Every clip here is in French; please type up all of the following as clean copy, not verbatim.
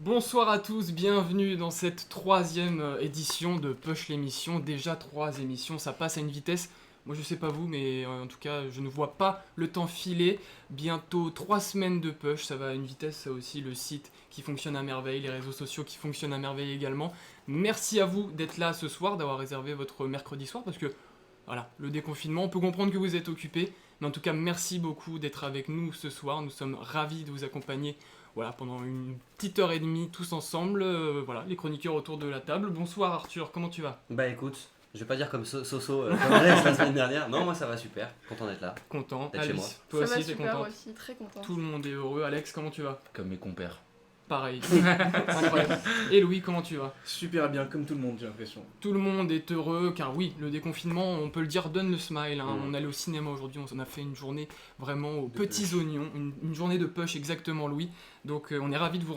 Bonsoir à tous, bienvenue dans cette troisième édition de Push l'émission. Déjà 3 émissions, ça passe à une vitesse. Moi je sais pas vous, mais en tout cas je ne vois pas le temps filer. Bientôt 3 semaines de Push, ça va à une vitesse, ça aussi, le site qui fonctionne à merveille, les réseaux sociaux qui fonctionnent à merveille également. Merci à vous d'être là ce soir, d'avoir réservé votre mercredi soir, parce que voilà, le déconfinement, on peut comprendre que vous êtes occupés, mais en tout cas merci beaucoup d'être avec nous ce soir. Nous sommes ravis de vous accompagner. Voilà, pendant une petite heure et demie, tous ensemble, voilà, les chroniqueurs autour de la table. Bonsoir Arthur, comment tu vas ? Bah écoute, je vais pas dire comme Soso, comme Alex la semaine dernière. Non, moi ça va super, content d'être là. Content. D'être chez moi. Alice, toi Ça aussi va t'es super contente ? aussi, très contente. Tout le monde est heureux. Alex, comment tu vas ? Comme mes compères. Pareil. Incroyable. Et Louis, comment tu vas ? Super bien, comme tout le monde, j'ai l'impression. Tout le monde est heureux, car oui, le déconfinement, on peut le dire, donne le smile. Hein. Mm. On allait au cinéma aujourd'hui, on a fait une journée vraiment aux De petits push. oignons, une journée de push exactement, Louis. Donc on est ravis de vous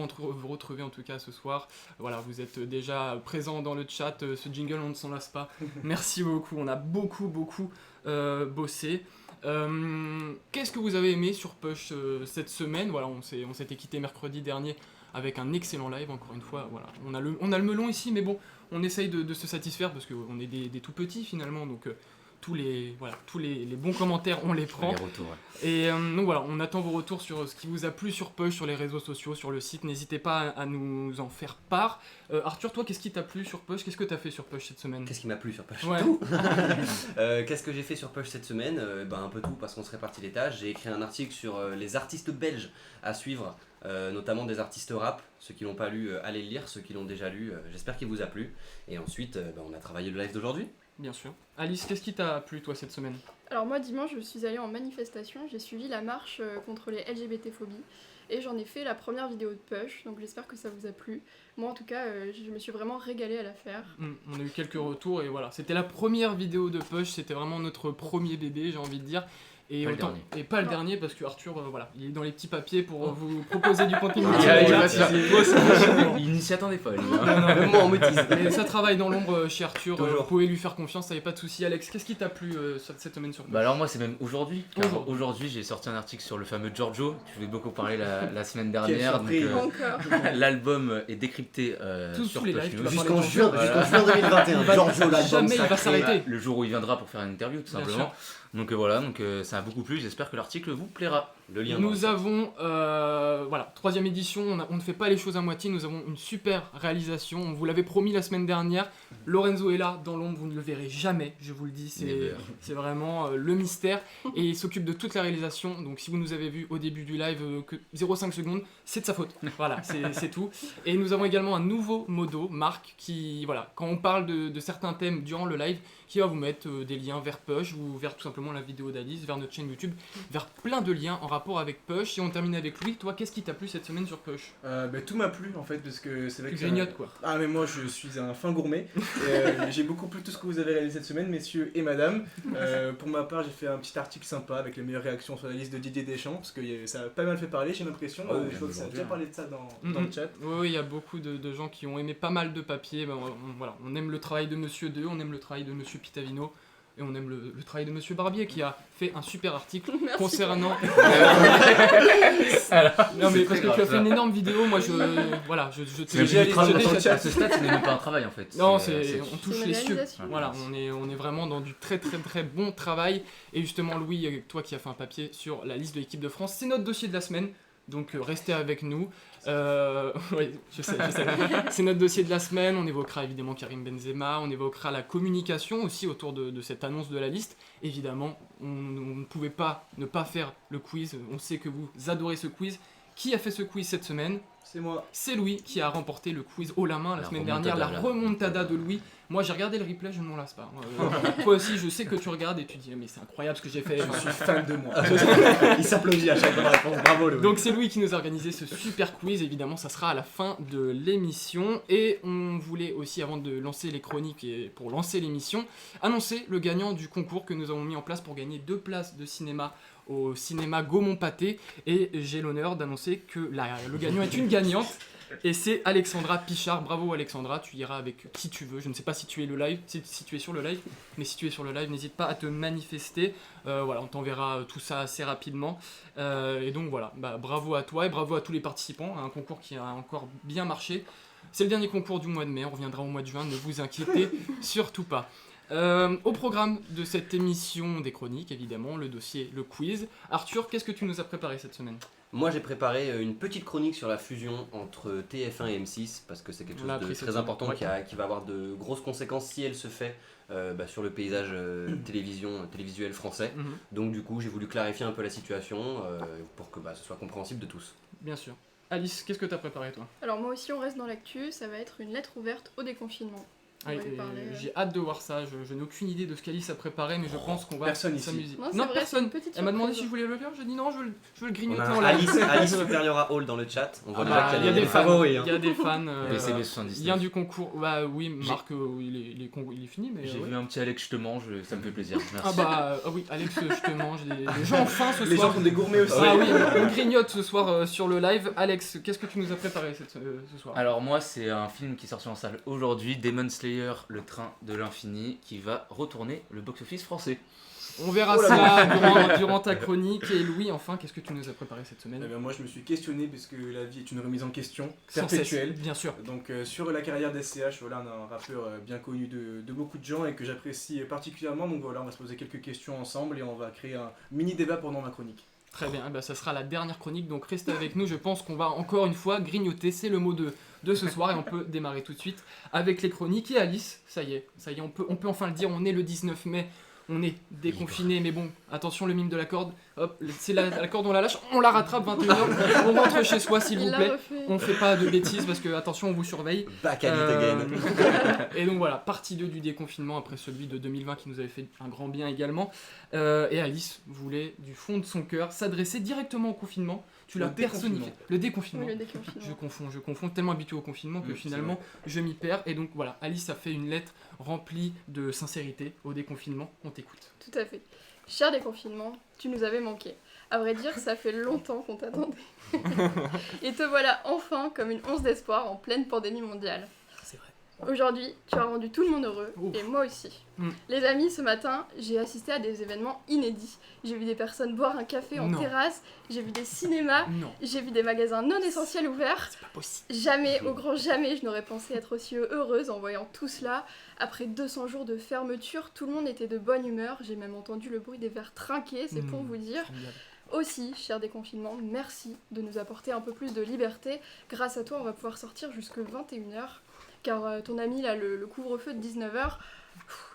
retrouver en tout cas ce soir. Voilà, vous êtes déjà présents dans le chat, ce jingle, on ne s'en lasse pas. Merci beaucoup, on a beaucoup bossé. Qu'est-ce que vous avez aimé sur Push cette semaine ? Voilà, on s'était quitté mercredi dernier avec un excellent live, encore une fois. Voilà, on a le melon ici, mais bon, on essaye de se satisfaire parce qu'on est des tout petits finalement, donc tous les bons commentaires, on les prend. Les retours, ouais. Et donc voilà, on attend vos retours sur ce qui vous a plu sur Push, sur les réseaux sociaux, sur le site. N'hésitez pas à nous en faire part. Arthur, toi, qu'est-ce qui t'a plu sur Push ? Qu'est-ce que t'as fait sur Push cette semaine ? Qu'est-ce qui m'a plu sur Push ? Ouais. Tout. Qu'est-ce que j'ai fait sur Push cette semaine ? Un peu tout, parce qu'on se répartit les tâches. J'ai écrit un article sur les artistes belges à suivre, notamment des artistes rap. Ceux qui l'ont pas lu, allez le lire. Ceux qui l'ont déjà lu, j'espère qu'il vous a plu. Et ensuite, on a travaillé le live d'aujourd'hui. Bien sûr. Alice, qu'est-ce qui t'a plu toi cette semaine ? Alors moi dimanche je suis allée en manifestation, j'ai suivi la marche contre les LGBT-phobies et j'en ai fait la première vidéo de Push, donc j'espère que ça vous a plu. Moi en tout cas je me suis vraiment régalée à la faire. On a eu quelques retours et voilà, c'était la première vidéo de Push, c'était vraiment notre premier bébé, j'ai envie de dire. Et, Pas le dernier. et pas le Non. dernier parce que Arthur, voilà, il est dans les petits papiers pour vous proposer du contenu. Ah, multimédia. Il n'y s'y attendait pas, lui. Même moi, on me tease. Mais ça travaille dans l'ombre chez Arthur, Toujours. vous pouvez lui faire confiance, ça y a pas de souci. Alex, qu'est-ce qui t'a plu cette semaine sur Push ? Bah alors moi c'est même aujourd'hui, car Aujourd'hui. aujourd'hui j'ai sorti un article sur le fameux Giorgio, je voulais beaucoup parler la semaine dernière, donc surprise. Encore. l'album est décrypté sur Tous les Push lives, tu News. vas Jusqu'en parler de juin, Giorgio. jusqu'en juin 2021. Giorgio, l'album Jamais il va sacré. s'arrêter. Le jour où il viendra pour faire une interview tout Bien simplement. Donc voilà, ça a beaucoup plu, j'espère que l'article vous plaira. Le lien. Nous avons, voilà, 3ème édition, on ne fait pas les choses à moitié, nous avons une super réalisation, on vous l'avait promis la semaine dernière, Lorenzo est là, dans l'ombre, vous ne le verrez jamais, je vous le dis, Never. c'est vraiment le mystère, et il s'occupe de toute la réalisation, donc si vous nous avez vu au début du live que 0,5 secondes, c'est de sa faute, voilà, c'est tout. Et nous avons également un nouveau modo, Marc, qui, voilà, quand on parle de certains thèmes durant le live, qui va vous mettre des liens vers Push ou vers tout simplement la vidéo d'Alice, vers notre chaîne YouTube, vers plein de liens en rapport avec Push. Et on termine avec Louis. Toi, qu'est-ce qui t'a plu cette semaine sur Push ? Tout m'a plu en fait, parce que c'est vrai Tu que. grignotes quoi. Ah, mais moi je suis un fin gourmet. Et, j'ai beaucoup plu tout ce que vous avez réalisé cette semaine, messieurs et madame. Pour ma part, j'ai fait un petit article sympa avec les meilleures réactions sur la liste de Didier Deschamps, parce que ça a pas mal fait parler, j'ai l'impression. Oh, Je vois que ça a déjà parlé de ça dans Mhm. le chat. Oui, il y a beaucoup de gens qui ont aimé pas mal de papiers. Ben, voilà, on aime le travail de Monsieur 2, on aime le travail de Monsieur Pitavino. Et on aime le travail de Monsieur Barbier qui a fait un super article Merci. concernant. Alors, Non mais c'est parce très que tu as grave, fait une énorme vidéo, moi je C'est même j'ai- plus du travail, j'ai- à ce stade ce n'est même pas un travail en fait. Non, on C'est touche une les cieux. réalisation. Voilà, on est vraiment dans du très bon travail. Et justement, Louis, toi qui as fait un papier sur la liste de l'équipe de France, c'est notre dossier de la semaine. Donc restez avec nous. Oui, je sais. C'est notre dossier de la semaine. On évoquera évidemment Karim Benzema. On évoquera la communication aussi autour de cette annonce de la liste. Évidemment, on ne pouvait pas ne pas faire le quiz. On sait que vous adorez ce quiz. Qui a fait ce quiz cette semaine ? C'est moi. C'est Louis qui a remporté le quiz haut la main la La semaine remontada, dernière, la remontada de Louis. Moi j'ai regardé le replay, je ne m'en lasse pas. Toi aussi, je sais que tu regardes et tu dis mais c'est incroyable ce que j'ai fait. Je suis fan de moi. Il s'applaudit à chaque bonne réponse. Bravo, Louis. Donc c'est Louis qui nous a organisé ce super quiz, évidemment ça sera à la fin de l'émission. Et on voulait aussi, avant de lancer les chroniques et pour lancer l'émission, annoncer le gagnant du concours que nous avons mis en place pour gagner 2 places de cinéma au cinéma Gaumont-Pâté. Et j'ai l'honneur d'annoncer que le gagnant est une gagnante. Et c'est Alexandra Pichard. Bravo Alexandra, tu iras avec qui tu veux. Je ne sais pas si tu es si tu es sur le live, mais si tu es sur le live, n'hésite pas à te manifester. Voilà, on t'enverra tout ça assez rapidement. Et donc voilà, bravo à toi et bravo à tous les participants à un concours qui a encore bien marché. C'est le dernier concours du mois de mai, on reviendra au mois de juin, ne vous inquiétez surtout pas. Au programme de cette émission des chroniques, évidemment, le dossier, le quiz. Arthur, qu'est-ce que tu nous as préparé cette semaine ? Moi j'ai préparé une petite chronique sur la fusion entre TF1 et M6 parce que c'est quelque chose de très important qui va avoir de grosses conséquences si elle se fait sur le paysage télévisuel français. Donc du coup j'ai voulu clarifier un peu la situation pour que ce soit compréhensible de tous. Bien sûr. Alice, qu'est-ce que tu as préparé toi ? Alors moi aussi on reste dans l'actu, ça va être une lettre ouverte au déconfinement. J'ai hâte de voir ça, je n'ai aucune idée de ce qu'Alice a préparé, mais je pense qu'on va Personne ici. s'amuser. Non, personne. Elle m'a demandé si je voulais le lire, j'ai dit non, je veux le grignoter en live. Alice Superiora Hall dans le chat, on voit déjà il y a des fans. Il y a des fans. Il vient du concours. Bah oui, Marc, il est fini, mais. J'ai vu un petit Alex, je te mange, ça me fait plaisir. Merci. Oui, Alex, je te mange. Les gens ont faim ce soir. Les gens sont des gourmets aussi. Ah oui, on grignote ce soir sur le live. Alex, qu'est-ce que tu nous as préparé ce soir ? Alors moi, c'est un film qui est sorti en salle aujourd'hui, Demon Slayer, le train de l'infini, qui va retourner le box-office français. On verra ça durant ta chronique. Et Louis, enfin, qu'est-ce que tu nous as préparé cette semaine ? Moi je me suis questionné puisque la vie est une remise en question Sans perpétuelle. cesse, bien sûr. Donc sur la carrière d'SCH, voilà, on a un rappeur bien connu de beaucoup de gens et que j'apprécie particulièrement. Donc voilà, on va se poser quelques questions ensemble et on va créer un mini débat pendant ma chronique. Très bien, ça sera la dernière chronique, donc restez avec nous. Je pense qu'on va encore une fois grignoter, c'est le mot de ce soir et on peut démarrer tout de suite avec les chroniques. Et Alice, ça y est, on peut enfin le dire, on est le 19 mai. On est déconfiné, mais bon, attention le mime de la corde. Hop, c'est la corde, on la lâche, on la rattrape 21h, on rentre chez soi s'il vous plaît. On fait pas de bêtises parce que attention, on vous surveille. Back at it again. Et donc voilà, partie 2 du déconfinement après celui de 2020 qui nous avait fait un grand bien également. Et Alice voulait du fond de son cœur s'adresser directement au confinement. Tu l'as personnifié. Le déconfinement. Oui, le déconfinement. Je confonds tellement habitué au confinement que finalement je m'y perds. Et donc voilà, Alice a fait une lettre remplie de sincérité au déconfinement. On t'écoute. Tout à fait. Cher déconfinement, tu nous avais manqué. À vrai dire, ça fait longtemps qu'on t'attendait. Et te voilà enfin comme une once d'espoir en pleine pandémie mondiale. C'est vrai. Aujourd'hui, tu as rendu tout le monde heureux, et moi aussi. Les amis, ce matin, j'ai assisté à des événements inédits. J'ai vu des personnes boire un café en terrasse, j'ai vu des cinémas, j'ai vu des magasins non essentiels ouverts. C'est pas possible. Jamais, au grand jamais, je n'aurais pensé être aussi heureuse en voyant tout cela. Après 200 jours de fermeture, tout le monde était de bonne humeur. J'ai même entendu le bruit des verres trinqués, c'est pour vous dire. Aussi, cher déconfinement, merci de nous apporter un peu plus de liberté. Grâce à toi, on va pouvoir sortir jusque 21h. Car ton ami, là, le couvre-feu de 19h,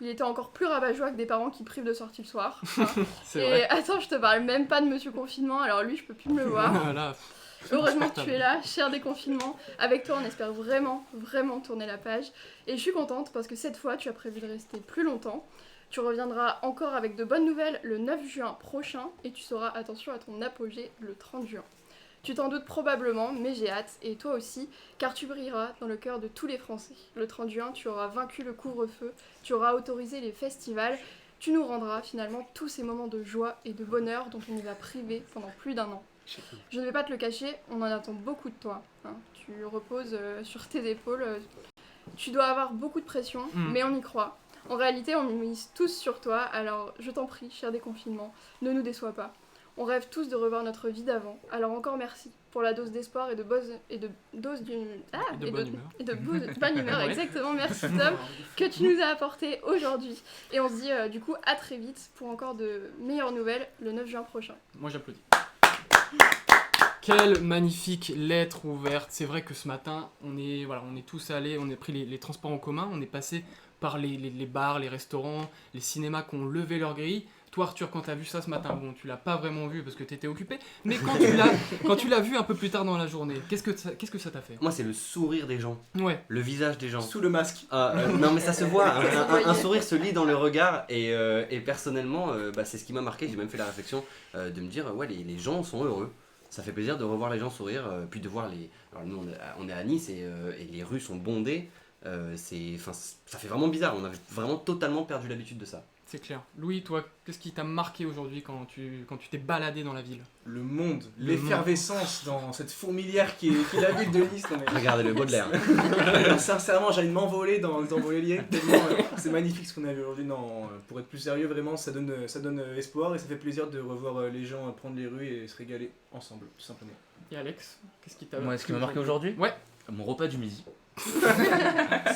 il était encore plus rabat-joie que des parents qui privent de sortie le soir. Hein. C'est et vrai. attends, je te parle même pas de Monsieur Confinement, alors lui, je peux plus me le voir. Heureusement que tu es là, cher déconfinement. Avec toi, on espère vraiment, vraiment tourner la page. Et je suis contente parce que cette fois, tu as prévu de rester plus longtemps. Tu reviendras encore avec de bonnes nouvelles le 9 juin prochain et tu seras, attention, à ton apogée le 30 juin. Tu t'en doutes probablement, mais j'ai hâte, et toi aussi, car tu brilleras dans le cœur de tous les Français. Le 30 juin, tu auras vaincu le couvre-feu, tu auras autorisé les festivals, tu nous rendras finalement tous ces moments de joie et de bonheur dont on nous a privés pendant plus d'1 an. Je ne vais pas te le cacher, on en attend beaucoup de toi. Hein. Tu reposes sur tes épaules, tu dois avoir beaucoup de pression, mais on y croit. En réalité, on mise tous sur toi, alors je t'en prie, cher déconfinement, ne nous déçois pas. On rêve tous de revoir notre vie d'avant, alors encore merci pour la dose d'espoir et de bonne humeur, exactement, merci Tom, que tu nous as apporté aujourd'hui. Et on se dit du coup à très vite pour encore de meilleures nouvelles le 9 juin prochain. Moi j'applaudis. Quelle magnifique lettre ouverte. C'est vrai que ce matin, on est tous allés, on a pris les transports en commun, on est passé par les bars, les restaurants, les cinémas qui ont levé leurs grilles. Toi Arthur, quand tu as vu ça ce matin, bon tu l'as pas vraiment vu parce que tu étais occupé, mais quand tu l'as vu un peu plus tard dans la journée, qu'est-ce que ça t'a fait ? Moi c'est le sourire des gens, le visage des gens. Sous le masque. Non mais ça se voit, un sourire se lit dans le regard et personnellement c'est ce qui m'a marqué, j'ai même fait la réflexion de me dire les gens sont heureux. Ça fait plaisir de revoir les gens sourire, puis de voir les... Alors nous on est à Nice et les rues sont bondées, ça fait vraiment bizarre, on avait vraiment totalement perdu l'habitude de ça. C'est clair. Louis, toi, qu'est-ce qui t'a marqué aujourd'hui quand tu t'es baladé dans la ville? Le monde, Le l'effervescence dans cette fourmilière qui est la ville de Nice. Non, mais... Regardez le Baudelaire. Alors, sincèrement, j'ai envie de m'envoler dans les envoleliers. Tellement c'est magnifique ce qu'on a vu aujourd'hui. Non, pour être plus sérieux, vraiment, ça donne espoir et ça fait plaisir de revoir les gens prendre les rues et se régaler ensemble, tout simplement. Et Alex, qu'est-ce qui t'a Moi, ce qui m'a marqué aujourd'hui, Ouais. mon repas du midi.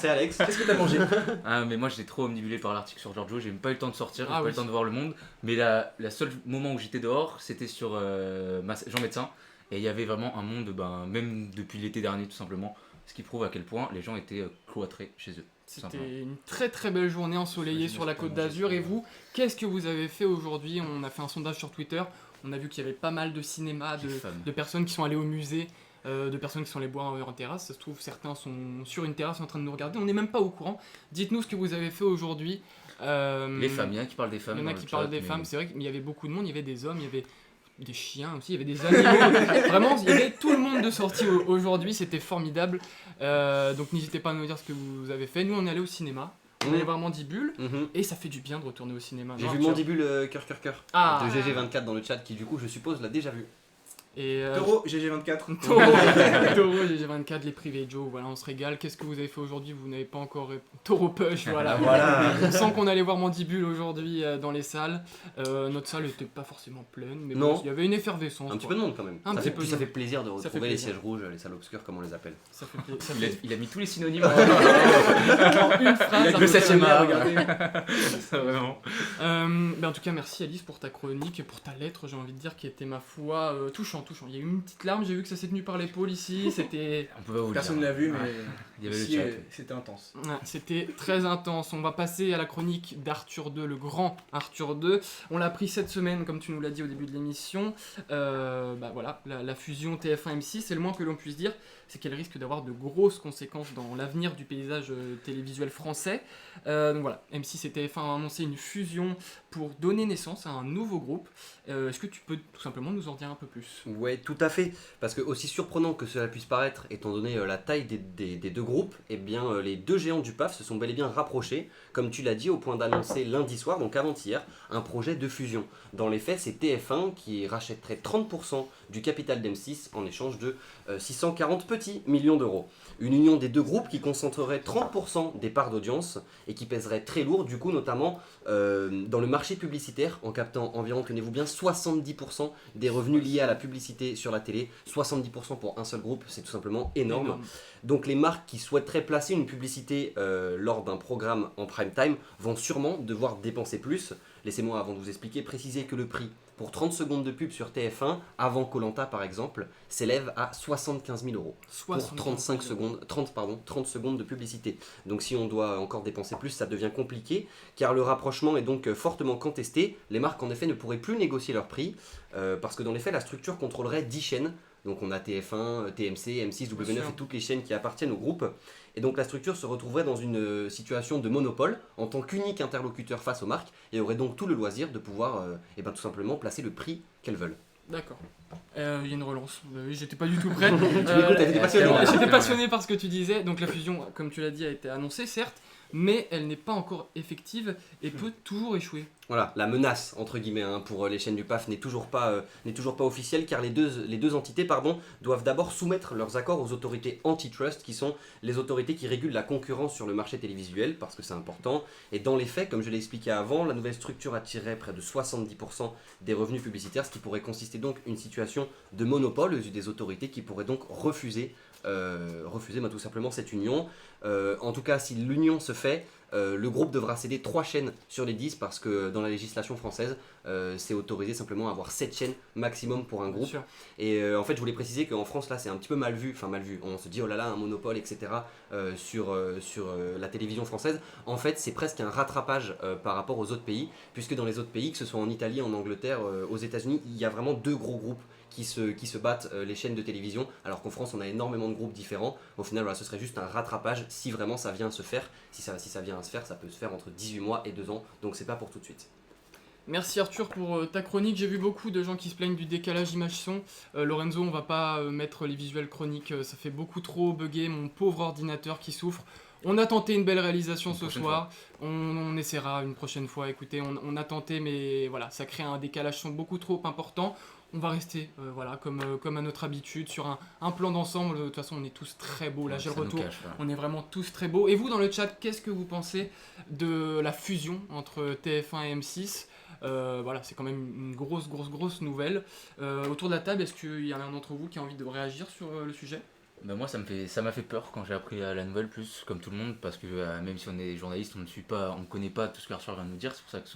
C'est Alex. Qu'est-ce que t'as mangé? Ah, mais moi j'étais trop omnibulé par l'article sur Giorgio, j'ai même pas eu le temps de sortir, j'ai Ah pas eu oui. le temps de voir le monde. Mais la seule moment où j'étais dehors, c'était sur Jean Médecin. Et il y avait vraiment un monde, même depuis l'été dernier tout simplement, ce qui prouve à quel point les gens étaient cloîtrés chez eux. C'était une très très belle journée ensoleillée sur la Côte d'Azur. Et vous, qu'est-ce que vous avez fait aujourd'hui? On a fait un sondage sur Twitter, on a vu qu'il y avait pas mal de cinéma, de personnes qui sont allées au musée. De personnes qui sont allées boire en terrasse. Ça se trouve, certains sont sur une terrasse en train de nous regarder. On n'est même pas au courant. Dites-nous ce que vous avez fait aujourd'hui. Les femmes, il y en a qui parlent des femmes. Il y en a dans qui le parlent chat, des mais- femmes. C'est vrai qu'il y avait beaucoup de monde. Il y avait des hommes, il y avait des chiens aussi, il y avait des animaux. Vraiment, il y avait tout le monde de sortie aujourd'hui. C'était formidable. Donc n'hésitez pas à nous dire ce que vous avez fait. Nous, on est allé au cinéma. On allait voir Mandibule. Et ça fait du bien de retourner au cinéma. J'ai Non, vu Arthur Mandibule cœur cœur cœur Ah. de GG24 dans le chat qui du coup je suppose l'a déjà vu. Et Taureau, GG24. Taureau, GG24, les privés Joe, voilà, on se régale. Qu'est-ce que vous avez fait aujourd'hui? Vous n'avez pas encore répondu. Taureau Push, voilà. Voilà. On sent qu'on allait voir Mandibule aujourd'hui dans les salles. Notre salle n'était pas forcément pleine, mais Non. bon, il y avait une effervescence. Un petit quoi. peu de monde quand même. Un Ça petit fait, peu de ça fait monde. plaisir de Ça fait retrouver les plaisir. sièges rouges, les salles obscures comme on les appelle. Ça fait plaisir. Il a mis tous les synonymes. En une phrase. Le un peu 7ème art, regardez. Vraiment. En tout cas, merci Alice pour ta chronique et pour ta lettre, j'ai envie de dire, qui était ma foi touchant. Il y a eu une petite larme, j'ai vu que ça s'est tenu par l'épaule ici. C'était. On peut pas vous le Personne ne dire. l'a vu, mais Ouais. Il y avait ici, le chat. c'était intense. Ouais, c'était très intense. On va passer à la chronique d'Arthur II, le grand Arthur II. On l'a appris cette semaine, comme tu nous l'as dit au début de l'émission. Voilà, la fusion TF1-M6, et le moins que l'on puisse dire, c'est qu'elle risque d'avoir de grosses conséquences dans l'avenir du paysage télévisuel français. Donc voilà, M6 et TF1 ont annoncé une fusion pour donner naissance à un nouveau groupe. Est-ce que tu peux tout simplement nous en dire un peu plus? Ouais, tout à fait. Parce que aussi surprenant que cela puisse paraître, étant donné la taille des deux groupes, eh bien les deux géants du PAF se sont bel et bien rapprochés, comme tu l'as dit, au point d'annoncer lundi soir, donc avant-hier, un projet de fusion. Dans les faits, c'est TF1 qui rachèterait 30% du capital d'M6 en échange de 640 petits millions d'euros. Une union des deux groupes qui concentrerait 30% des parts d'audience et qui pèserait très lourd, du coup, notamment dans le marché publicitaire, en captant environ, tenez-vous bien, 70% des revenus liés à la publicité sur la télé. 70% pour un seul groupe, c'est tout simplement énorme. Donc les marques qui souhaiteraient placer une publicité lors d'un programme en prime time vont sûrement devoir dépenser plus. Laissez-moi, avant de vous expliquer, préciser que le prix pour 30 secondes de pub sur TF1, avant Koh-Lanta par exemple, s'élève à 75 000 euros pour 30 secondes de publicité. Donc si on doit encore dépenser plus, ça devient compliqué, car le rapprochement est donc fortement contesté. Les marques en effet ne pourraient plus négocier leur prix, parce que dans les faits, la structure contrôlerait 10 chaînes. Donc on a TF1, TMC, M6, W9 et toutes les chaînes qui appartiennent au groupe. Et donc la structure se retrouverait dans une situation de monopole en tant qu'unique interlocuteur face aux marques et aurait donc tout le loisir de pouvoir tout simplement placer le prix qu'elles veulent. D'accord. Il y a une relance. Oui, j'étais pas du tout prêt. t'étais passionné. J'étais passionné par ce que tu disais. Donc la fusion, comme tu l'as dit, a été annoncée, certes, mais elle n'est pas encore effective et peut toujours échouer. Voilà, la menace entre guillemets pour les chaînes du PAF n'est toujours pas officielle, car les deux entités doivent d'abord soumettre leurs accords aux autorités antitrust, qui sont les autorités qui régulent la concurrence sur le marché télévisuel, parce que c'est important. Et dans les faits, comme je l'ai expliqué avant, la nouvelle structure attirerait près de 70% des revenus publicitaires, ce qui pourrait consister donc une situation de monopole aux yeux des autorités qui pourraient donc refuser tout simplement cette union. En tout cas, si l'union se fait, le groupe devra céder 3 chaînes sur les 10 parce que dans la législation française, c'est autorisé simplement à avoir 7 chaînes maximum pour un groupe. Sûr. Et en fait, je voulais préciser qu'en France, là, c'est un petit peu mal vu. On se dit, oh là là, un monopole, etc. sur la télévision française. En fait, c'est presque un rattrapage par rapport aux autres pays, puisque dans les autres pays, que ce soit en Italie, en Angleterre, aux États-Unis, il y a vraiment 2 gros groupes qui se battent les chaînes de télévision, alors qu'en France on a énormément de groupes différents. Au final, voilà, ce serait juste un rattrapage si vraiment ça vient à se faire. Si ça vient à se faire, ça peut se faire entre 18 mois et 2 ans, donc c'est pas pour tout de suite. Merci Arthur pour ta chronique. J'ai vu beaucoup de gens qui se plaignent du décalage image-son. Lorenzo, on va pas mettre les visuels chroniques, ça fait beaucoup trop bugger, mon pauvre ordinateur qui souffre. On a tenté une belle réalisation Une ce prochaine soir, on essaiera une prochaine fois. Écoutez, on a tenté, mais voilà, ça crée un décalage son beaucoup trop important. On va rester, voilà, comme à notre habitude, sur un plan d'ensemble. De toute façon, on est tous très beaux. Là, j'ai le Ça nous retour. cache, voilà. On est vraiment tous très beaux. Et vous, dans le chat, qu'est-ce que vous pensez de la fusion entre TF1 et M6 ? Voilà, c'est quand même une grosse nouvelle. Autour de la table, est-ce qu'il y en a un d'entre vous qui a envie de réagir sur le sujet ? Bah moi ça m'a fait peur quand j'ai appris la nouvelle, plus comme tout le monde, parce que même si on est journaliste, on ne connaît pas tout ce que Arthur vient de nous dire, c'est pour ça que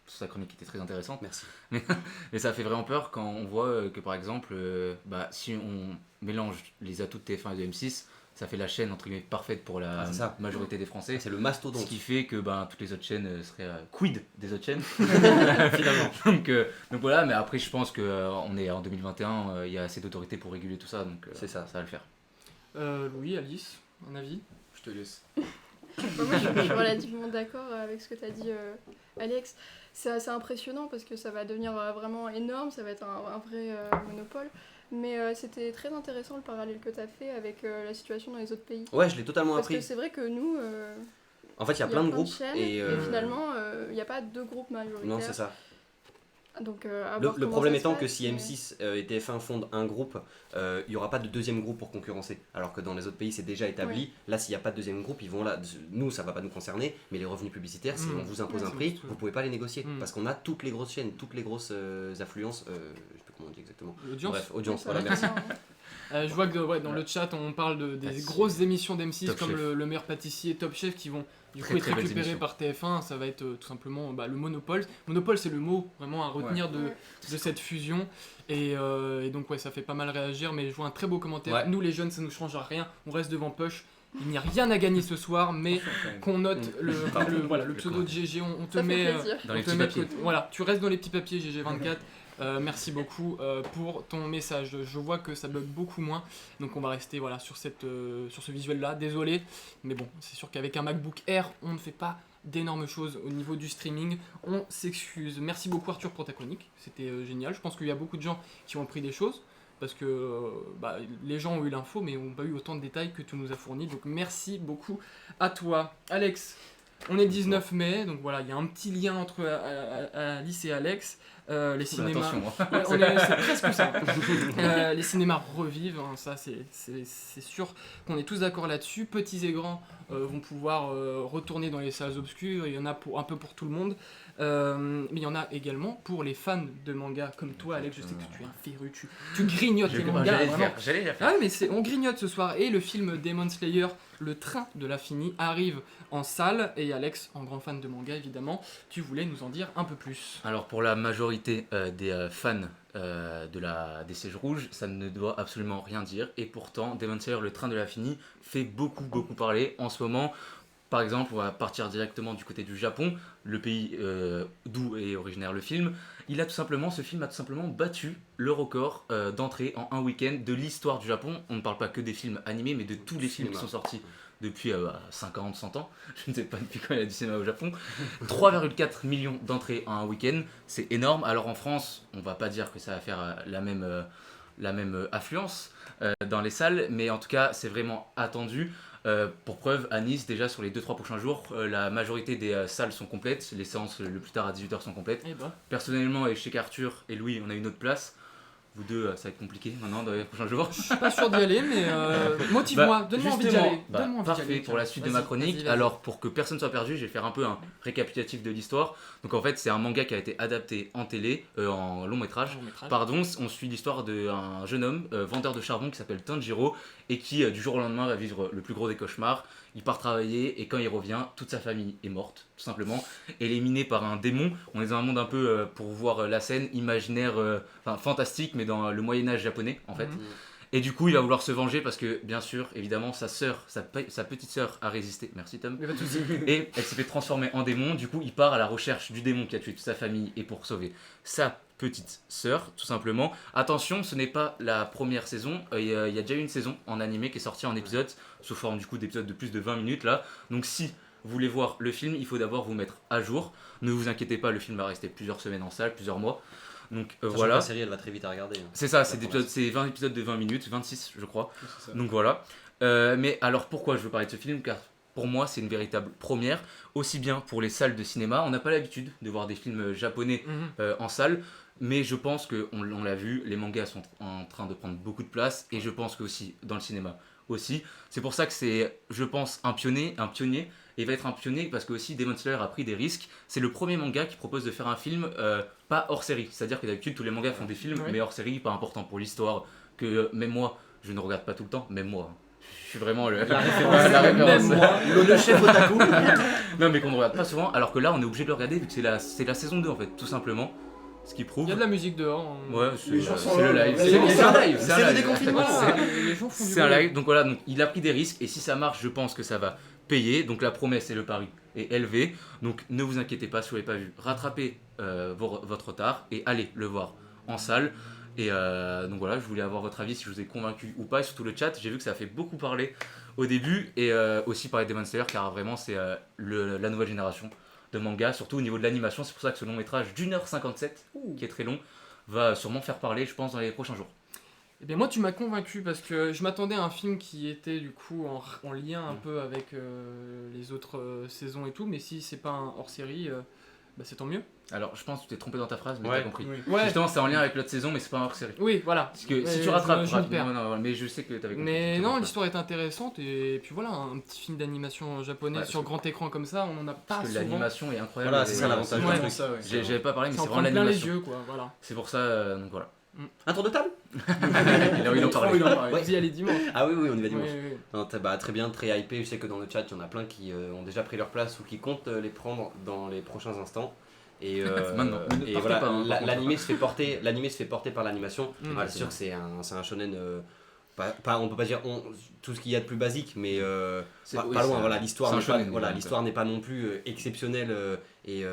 sa chronique était très intéressante. Merci. Mais ça fait vraiment peur quand on voit que par exemple, si on mélange les atouts de TF1 et de M6, ça fait la chaîne entre guillemets parfaite pour la Ah, c'est ça. majorité des Français. C'est le Ce mastodonte. qui fait que toutes les autres chaînes seraient quid des autres chaînes. Finalement. donc voilà, mais après je pense qu'on est en 2021, il y a assez d'autorité pour réguler tout ça, donc C'est ça. ça va le faire. Louis, Alice, un avis ? Je te laisse. Moi, je suis relativement d'accord avec ce que tu as dit, Alex. C'est assez impressionnant parce que ça va devenir vraiment énorme, ça va être un vrai monopole. Mais c'était très intéressant le parallèle que tu as fait avec la situation dans les autres pays. Ouais, je l'ai totalement Parce que appris. c'est vrai que nous, En fait, il y a plein de groupes. chaînes, Et et finalement, il n'y a pas deux groupes majoritaires. non, c'est ça. Donc, à Le voir comment problème ça se étant passe, que si mais- M6 et TF1 fondent un groupe, il n'y aura pas de deuxième groupe pour concurrencer. Alors que dans les autres pays, c'est déjà établi. Ouais. Là, s'il n'y a pas de deuxième groupe, ils vont là. Nous, ça va pas nous concerner, mais les revenus publicitaires, si on vous impose Ouais, un c'est prix, monstrueux. vous pouvez pas les négocier. Mm. Parce qu'on a toutes les grosses chaînes, toutes les grosses affluences. Je sais plus comment on dit exactement. L'audience ? Bref, audience, Ouais, ça voilà, va merci. être bien, hein. Je vois que dans le chat, on parle des Pâtissier. grosses émissions d'M6 Top comme Chef. le meilleur pâtissier, Top Chef, qui vont du coup Très, être très belles récupérés émissions. par TF1. Ça va être tout simplement le monopole. Monopole, c'est le mot vraiment à retenir Ouais. de cette fusion. Et donc, ouais, ça fait pas mal réagir. Mais je vois un très beau commentaire. Ouais. Nous, les jeunes, ça nous change à rien. On reste devant Push. Il n'y a rien à gagner ce soir, mais qu'on note le pseudo de GG, on te Ça fait met. plaisir. Dans les On te petits met de papiers. côté. Voilà, tu restes dans les petits papiers GG24. Merci beaucoup pour ton message. Je vois que ça bug beaucoup moins, donc on va rester sur ce visuel là. Désolé, mais bon, c'est sûr qu'avec un MacBook Air, on ne fait pas d'énormes choses au niveau du streaming. On s'excuse. Merci beaucoup Arthur pour ta chronique, c'était génial. Je pense qu'il y a beaucoup de gens qui ont appris des choses. Parce que les gens ont eu l'info, mais n'ont pas eu autant de détails que tu nous as fournis. Donc merci beaucoup à toi. Alex, on est 19 mai, donc voilà, il y a un petit lien entre Alice et Alex. Les cinémas. Attention, moi. Ouais, c'est presque ça. Les cinémas revivent, hein, ça c'est sûr qu'on est tous d'accord là-dessus. Petits et grands vont pouvoir retourner dans les salles obscures, il y en a un peu pour tout le monde. Mais il y en a également pour les fans de manga comme toi, Alex. Je sais que tu es un féru, tu grignotes les mangas. Vraiment. J'allais la faire. Ah oui, mais on grignote ce soir. Et le film Demon Slayer, Le Train de l'Infini, arrive en salle. Et Alex, en grand fan de manga évidemment, tu voulais nous en dire un peu plus. Alors pour la majorité des fans des Sièges Rouges, ça ne doit absolument rien dire. Et pourtant, Demon Slayer, Le Train de l'Infini, fait beaucoup parler en ce moment. Par exemple, on va partir directement du côté du Japon, le pays d'où est originaire le film. Ce film a tout simplement battu le record d'entrée en un week-end de l'histoire du Japon. On ne parle pas que des films animés, mais de tous les films qui sont sortis depuis 50, 100 ans. Je ne sais pas depuis quand il y a du cinéma au Japon. 3,4 millions d'entrées en un week-end, c'est énorme. Alors en France, on va pas dire que ça va faire la même affluence dans les salles, mais en tout cas, c'est vraiment attendu. Pour preuve, à Nice, déjà sur les 2-3 prochains jours, la majorité des salles sont complètes. Les séances le plus tard à 18h sont complètes. Eh ben. Personnellement, et chez Arthur et Louis, on a une autre place. Vous deux, ça va être compliqué maintenant dans les prochains jours. Je suis pas sûr d'y aller, mais motive-moi, donne-moi envie d'y aller. Donne-moi envie d'y Parfait aller, pour la tiens. suite de ma Vas-y, chronique. vas-y. Alors, pour que personne soit perdu, je vais faire un peu un récapitulatif de l'histoire. Donc, en fait, c'est un manga qui a été adapté en télé, en long métrage. Pardon, on suit l'histoire d'un jeune homme vendeur de charbon qui s'appelle Tanjiro et qui du jour au lendemain va vivre le plus gros des cauchemars. Il part travailler et quand il revient, toute sa famille est morte, tout simplement, éliminée par un démon. On est dans un monde un peu, pour voir la scène, imaginaire, fantastique, mais dans le Moyen-Âge japonais en fait. Mhm. Et du coup, il va vouloir se venger parce que, bien sûr, évidemment, sa petite sœur a résisté. Merci Tom. Mais pas de soucis. Et elle s'est fait transformer en démon. Du coup, il part à la recherche du démon qui a tué toute sa famille et pour sauver sa petite sœur, tout simplement. Attention, ce n'est pas la première saison. Il y a déjà eu une saison en animé qui est sortie en épisode, sous forme du coup d'épisodes de plus de 20 minutes là. Donc si vous voulez voir le film, il faut d'abord vous mettre à jour. Ne vous inquiétez pas, le film va rester plusieurs semaines en salle, plusieurs mois. Donc Sachant que voilà. La série, elle va très vite à regarder. Hein. C'est ça, c'est 20 épisodes de 20 minutes, 26 je crois. C'est ça. Donc voilà. Mais alors pourquoi je veux parler de ce film? Car pour moi, c'est une véritable première, aussi bien pour les salles de cinéma. On n'a pas l'habitude de voir des films japonais en salle, mais je pense qu'on l'a vu, les mangas sont en train de prendre beaucoup de place, et je pense que aussi dans le cinéma aussi. C'est pour ça que c'est, je pense, un pionnier, et il va être un pionnier parce que aussi Demon Slayer a pris des risques. C'est le premier manga qui propose de faire un film pas hors série, c'est-à-dire que d'habitude tous les mangas font des films, mais hors série, pas important pour l'histoire, que même moi, je ne regarde pas tout le temps, même moi. Je suis vraiment la référence. Même moi, le chef otaku. Non, mais qu'on ne regarde pas souvent, alors que là on est obligé de le regarder vu que c'est la saison 2 en fait, tout simplement. Ce qui prouve. Il y a de la musique dehors. Ouais, Les gens sont c'est le là, live. c'est un live. C'est le déconfinement. Les gens font du C'est un bruit. live, donc voilà, donc il a pris des risques et si ça marche, je pense que ça va payer. Donc la promesse et le pari est élevé. Donc ne vous inquiétez pas si vous l'avez pas vu. Rattrapez votre retard et allez le voir en salle. Et donc voilà, je voulais avoir votre avis si je vous ai convaincu ou pas, et surtout le chat. J'ai vu que ça a fait beaucoup parler au début et aussi parler de Demon Slayer car vraiment c'est la nouvelle génération de manga, surtout au niveau de l'animation. C'est pour ça que ce long métrage d'1h57, qui est très long, va sûrement faire parler, je pense, dans les prochains jours. Eh bien moi tu m'as convaincu parce que je m'attendais à un film qui était du coup en lien un peu avec les autres saisons et tout, mais si c'est pas un hors-série, c'est tant mieux. Alors je pense que tu t'es trompé dans ta phrase, mais Ouais. t'as compris. Oui. Ouais. Justement, c'est en lien avec l'autre saison, mais c'est pas un hors-série. Oui, voilà. Parce que si Ouais, tu rattrapes, je me perds. non, mais je sais que t'avais compris. Mais Tu non, rattrapes. l'histoire est intéressante et puis voilà, un petit film d'animation japonais Ouais, sur grand écran comme ça, on en a pas Parce que souvent. l'animation est incroyable. Voilà, c'est ça Et, l'avantage. Ouais. Vraiment ça, ouais. J'avais pas parlé, mais Ça en c'est prend vraiment plein les l'animation. yeux quoi, voilà. C'est pour ça, donc voilà. Un tour de table Il en parle. Ouais. Vous y allez dimanche. Ah oui, on y va Oui, dimanche. oui. Non, très bien, très hypé. Je sais que dans le chat, il y en a plein qui ont déjà pris leur place ou qui comptent les prendre dans les prochains instants. Et, Maintenant. Ne et partez voilà, pas, hein, par contre. l'animé se fait porter par l'animation. Voilà, c'est sûr exactement. que c'est un shonen. On peut pas dire tout ce qu'il y a de plus basique, mais C'est- pas oui, loin. c'est- Voilà, l'histoire c'est un n'est pas, shonen, voilà, donc, l'histoire n'est pas non plus exceptionnelle et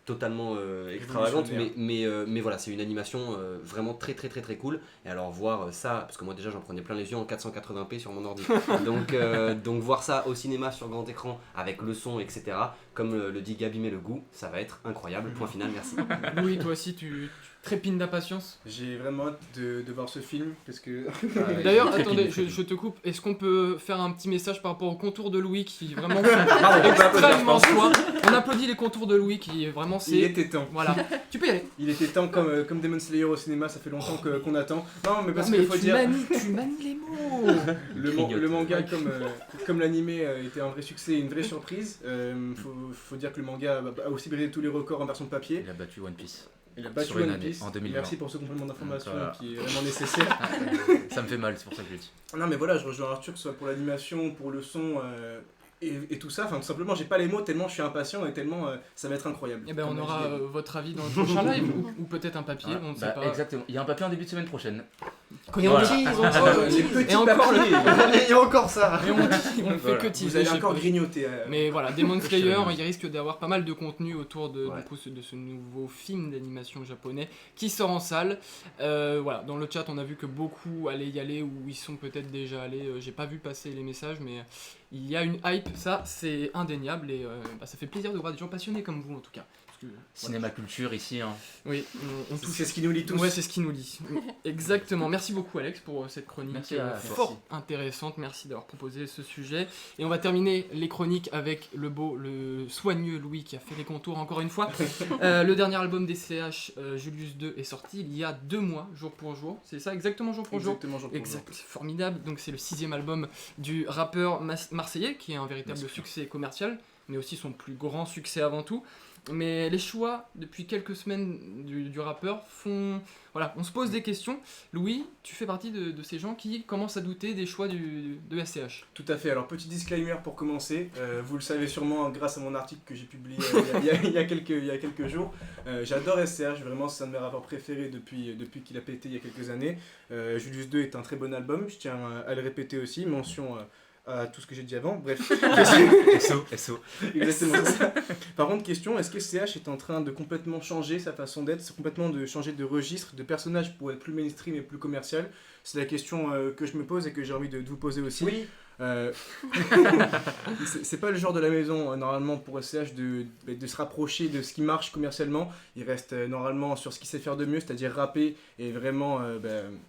totalement extravagante, mais voilà, c'est une animation vraiment très cool. Et alors voir ça, parce que moi déjà j'en prenais plein les yeux en 480p sur mon ordi, donc voir ça au cinéma sur grand écran avec le son, etc. Comme le dit Gabi met le goût, ça va être incroyable. Point final, merci. Louis, toi aussi tu trépines d'impatience. J'ai vraiment hâte de voir ce film parce que D'ailleurs, très attendez, fini. je te coupe. Est-ce qu'on peut faire un petit message par rapport au contour de Louis qui vraiment Pardon, extrêmement soi. On applaudit les contours de Louis qui vraiment il c'est. était temps. Voilà. Tu peux y aller. Il était temps comme Demon Slayer au cinéma, ça fait longtemps qu'on attend. Non, mais parce Non, qu'il mais faut tu dire, manies les mots. le manga comme l'animé était un vrai succès et une vraie surprise. Faut dire que le manga a aussi brisé tous les records en version papier. Il a battu One Piece. Il a battu Sur une One année, Piece. en 2020. Merci pour ce complément d'information Donc, voilà. qui est vraiment nécessaire. Ça me fait mal, c'est pour ça que je le dis. Non mais voilà, je rejoins Arthur, que ce soit pour l'animation, pour le son et tout ça. Enfin tout simplement, j'ai pas les mots tellement je suis impatient et tellement ça va être incroyable. Eh ben on Comme aura l'a dit. votre avis dans le prochain live ou peut-être un papier, Voilà. on ne sait Bah, pas. exactement. Il y a un papier en début de semaine prochaine. Et on Voilà. tease, Oh, les petits Et encore papiers. Et encore ça. Et on ne fait Voilà. que teaser. Vous allez je sais encore pas. grignoter. Mais voilà, Demon Slayer, Prochaine. il risque d'avoir pas mal de contenu autour de, Ouais. du coup, de ce nouveau film d'animation japonais qui sort en salle. Voilà, dans le chat, on a vu que beaucoup allaient y aller ou ils sont peut-être déjà allés. J'ai pas vu passer les messages, mais il y a une hype, ça c'est indéniable et ça fait plaisir de voir des gens passionnés comme vous en tout cas. Parce que, Cinéma culture ici. Hein. oui, on touche. C'est ce qui nous lie tous. Ouais, c'est ce qui nous lie. Exactement. Merci beaucoup, Alex, pour cette chronique Merci à toi. fort intéressante. Merci d'avoir proposé ce sujet. Et on va terminer les chroniques avec le soigneux Louis qui a fait les contours encore une fois. Le dernier album des CH, Julius 2, est sorti il y a 2 mois, jour pour jour. C'est ça, exactement jour pour jour. Exactement, jour pour jour. Exact, formidable. Donc c'est le 6e album du rappeur marseillais qui est un véritable Bien sûr. succès commercial, mais aussi son plus grand succès avant tout. Mais les choix depuis quelques semaines du rappeur font... Voilà, on se pose des questions. Louis, tu fais partie de ces gens qui commencent à douter des choix de SCH. Tout à fait. Alors, petit disclaimer pour commencer. Vous le savez sûrement grâce à mon article que j'ai publié il y a quelques jours. J'adore SCH, vraiment, c'est un de mes rappeurs préférés depuis qu'il a pété il y a quelques années. Julius 2 est un très bon album, je tiens à le répéter aussi. Mention à tout ce que j'ai dit avant. Bref, SO. exactement ça. Par contre, question, est-ce que SCH est en train de complètement changer sa façon d'être, c'est complètement de changer de registre, de personnage pour être plus mainstream et plus commercial? C'est la question que je me pose et que j'ai envie de vous poser aussi. Oui. C'est pas le genre de la maison normalement pour SCH de se rapprocher de ce qui marche commercialement. Il reste normalement sur ce qu'il sait faire de mieux, c'est-à-dire rapper, et vraiment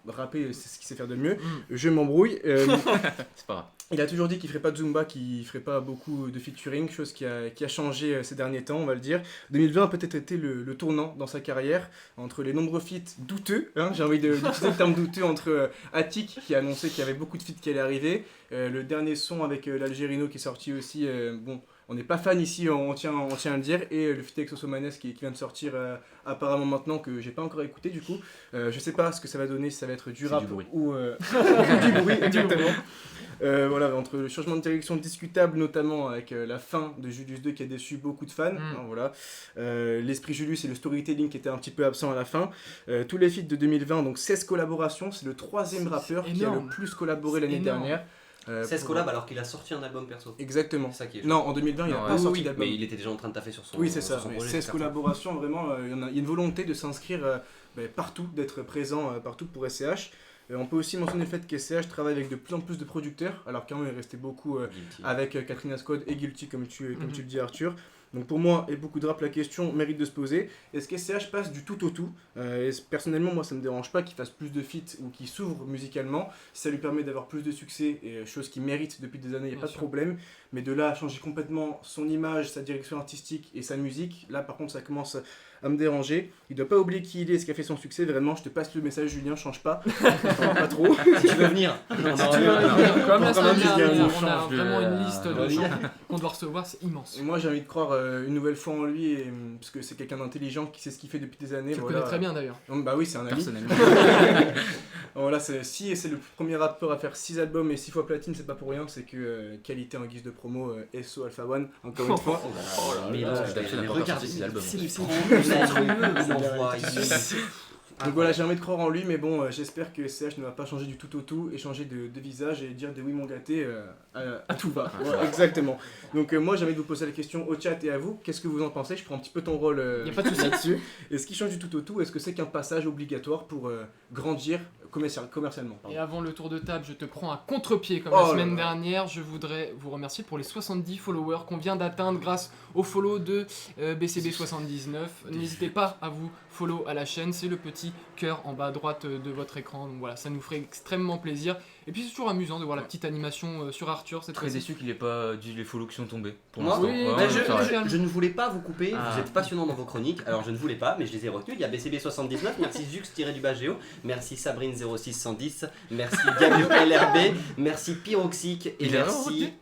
rapper c'est ce qu'il sait faire de mieux. Je m'embrouille. C'est pas grave. Il a toujours dit qu'il ferait pas de Zumba, qu'il ferait pas beaucoup de featuring, chose qui a changé ces derniers temps, on va le dire. 2020 a peut-être été le tournant dans sa carrière, entre les nombreux feats douteux, j'ai envie d'utiliser le terme douteux, entre Attic qui a annoncé qu'il y avait beaucoup de feats qui allaient arriver, le dernier son avec l'Algérino qui est sorti aussi, bon, on n'est pas fan ici, on tient à le dire, et le feat avec Sosomanes qui vient de sortir apparemment maintenant, que j'ai pas encore écouté du coup. Je sais pas ce que ça va donner, si ça va être du rap du bruit. ou du bruit, exactement. Voilà, entre le changement de direction discutable, notamment avec la fin de Julius 2 qui a déçu beaucoup de fans, voilà. L'esprit Julius et le storytelling qui était un petit peu absent à la fin. Tous les feats de 2020, donc 16 collaborations, c'est le troisième rappeur qui a le plus collaboré l'année dernière. 16 collabs alors qu'il a sorti un album perso. Exactement. C'est ça qui est Non, en 2020, il n'a pas sorti d'album. Mais il était déjà en train de taffer sur son Oui, c'est ça. son projet, 16 collaborations, vraiment, il y a une volonté de s'inscrire partout, d'être présent partout pour SCH. On peut aussi mentionner le fait que SCH travaille avec de plus en plus de producteurs, alors qu'avant il restait beaucoup avec Katrina Scott et Guilty, comme tu le dis Arthur. Donc pour moi, et beaucoup de rap, la question mérite de se poser. Est-ce que SCH passe du tout au tout ? Personnellement, moi ça me dérange pas qu'il fasse plus de feats ou qu'il s'ouvre musicalement. Si ça lui permet d'avoir plus de succès, et chose qu'il mérite depuis des années, il n'y a pas de problème. Mais de là à changer complètement son image, sa direction artistique et sa musique, là par contre ça commence à me déranger. Il doit pas oublier qui il est, ce qui a fait son succès. Vraiment, je te passe le message, Julien, change pas. Pas trop. Si tu veux venir. Comme la semaine dernière, on a change vraiment de- une liste de gens qu'on doit recevoir, c'est immense. Et moi j'ai envie de croire une nouvelle fois en lui, parce que c'est quelqu'un d'intelligent qui sait ce qu'il fait depuis des années. Tu le connais très bien d'ailleurs. Donc, bah oui, c'est un ami. Personnellement. Voilà, si c'est le premier rappeur à faire 6 albums et 6 fois platine, c'est pas pour rien, c'est que qualité en guise de promo, SO Alpha One, encore une fois. Mais là, là, Jackson a mais pas regarde, sorti ses albums. on envoie ici. Donc voilà, j'ai envie de croire en lui, mais bon, j'espère que SCH ne va pas changer du tout au tout et changer de visage et dire des oui mon gâté à tout va. Voilà, exactement. Donc moi j'ai envie de vous poser la question au chat et à vous, qu'est-ce que vous en pensez ? Je prends un petit peu ton rôle Y a pas de souci. là-dessus. Est-ce qu'il change du tout au tout ? Est-ce que c'est qu'un passage obligatoire pour grandir commercialement pardon. Et avant le tour de table, je te prends à contre-pied comme Oh la là semaine là. dernière. Je voudrais vous remercier pour les 70 followers qu'on vient d'atteindre grâce au follow de BCB79. N'hésitez pas à vous follow à la chaîne, c'est le petit cœur en bas à droite de votre écran. Donc voilà, ça nous ferait extrêmement plaisir. Et puis c'est toujours amusant de voir la petite animation sur Arthur cette Très fois-ci. déçu qu'il ait pas dit les follow qui sont tombés pour Moi, l'instant. oui, Ouais, Mais ouais, c'est vrai. je ne voulais pas vous couper, Ah. vous êtes passionnant dans vos chroniques, alors je ne voulais pas, mais je les ai retenus. Il y a BCB79, merci Zux-du-Bas-Géo, merci Sabrine0610, merci Gabu LRB, merci Pyroxique et Il a merci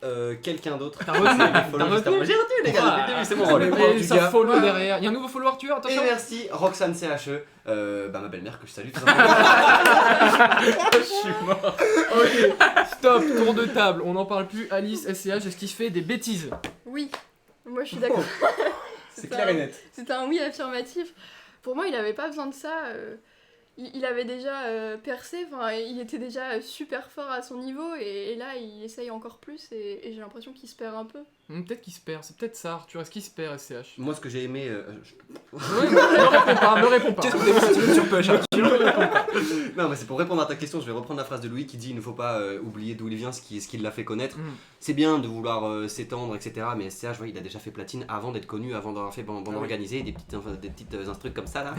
quelqu'un d'autre. T'as retenu, Follow t'as juste retenu après. J'ai retenu les gars, depuis le début, c'est mon rôle. Et du ça gars. follow derrière. Il y a un nouveau follow Arthur, Et attention. merci Roxane CHE, ma belle-mère que je salue tout simplement. Ok, stop, tour de table, on n'en parle plus. Alice, SCH, est-ce qu'il se fait des bêtises ? Oui, moi je suis d'accord. C'est clair et net. C'est un oui affirmatif. Pour moi, il avait pas besoin de ça. Il avait déjà percé, enfin, il était déjà super fort à son niveau et là il essaye encore plus et j'ai l'impression qu'il se perd un peu. Peut-être qu'il se perd, c'est peut-être ça Arthur, est-ce qu'il se perd SCH ? Moi ce que j'ai aimé, Ouais, me réponds pas. Qu'est-ce que vous avez sur Push non mais c'est pour répondre à ta question, je vais reprendre la phrase de Louis qui dit il ne faut pas oublier d'où il vient, ce qui l'a fait connaître. C'est bien de vouloir s'étendre, etc. Mais SCH, il a déjà fait platine avant d'être connu, avant d'avoir fait bande organisée, des petites instructs comme ça là.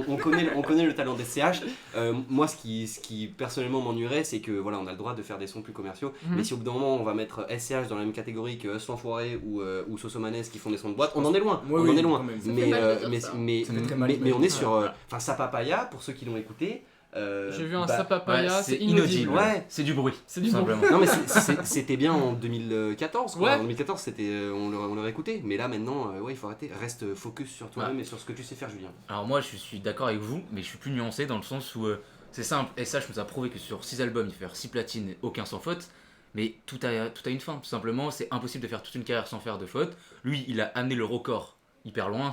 On connaît le talent des SCH. Moi, ce qui personnellement m'ennuierait, c'est que voilà, on a le droit de faire des sons plus commerciaux. Mais si au bout d'un moment on va mettre SCH dans la même catégorie que Us l'Enfoiré ou Sosomanes qui font des sons de boîte, on en est loin. Ouais, on oui, en est loin. quand même. Ça fait mal de dire ça. Ça fait très mal Mais on est d'imaginer. sur. Enfin, Sapapaya, pour ceux qui l'ont écouté. J'ai vu un bah, sapapaya, Ouais, c'est inaudible. Ouais. C'est du bruit. C'est du tout bruit. simplement. Non mais c'était bien en 2014 quoi. Ouais. En 2014 c'était on l'aurait écouté, mais là maintenant ouais il faut arrêter, reste focus sur toi-même et sur ce que tu sais faire Julien. Alors moi je suis d'accord avec vous, mais je suis plus nuancé dans le sens où c'est simple, et ça je nous a prouvé que sur 6 albums il fait faire 6 platines, aucun sans faute, mais tout a une fin, tout simplement, c'est impossible de faire toute une carrière sans faire de faute. Lui il a amené le record hyper loin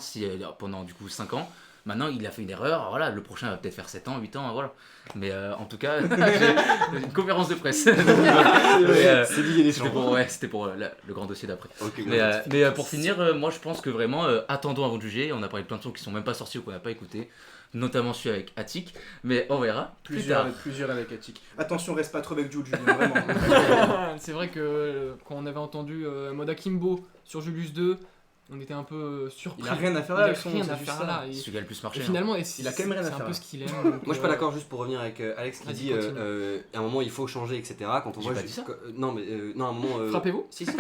pendant du coup 5 ans. Maintenant, il a fait une erreur, voilà, le prochain va peut-être faire 7 ans, 8 ans, voilà. Mais en tout cas, j'ai une conférence de presse. C'est dit, C'était pour le grand dossier d'après. Ok, Mais pour finir, moi je pense que vraiment, attendons avant de juger. On a parlé de plein de sons qui sont même pas sortis ou qu'on n'a pas écouté, notamment celui avec Attic, mais on verra plus tard. Plusieurs avec Attic. Attention, reste pas trop avec Jules, Julien, vraiment. C'est vrai que quand on avait entendu Moda Kimbo sur Julius 2, on était un peu surpris. Il a rien à faire Il là a avec son rien c'est à juste faire ça. là. C'est celui qui a le plus Et marché. finalement, Il a quand même rien à c'est faire, un peu là. ce qu'il aime. Moi je suis pas d'accord, juste pour revenir avec Alex qui Vas-y, dit continue. à un moment il faut changer, etc. Quand on J'ai voit pas ju- dit ça. non mais non à un moment Frappez-vous. si, si.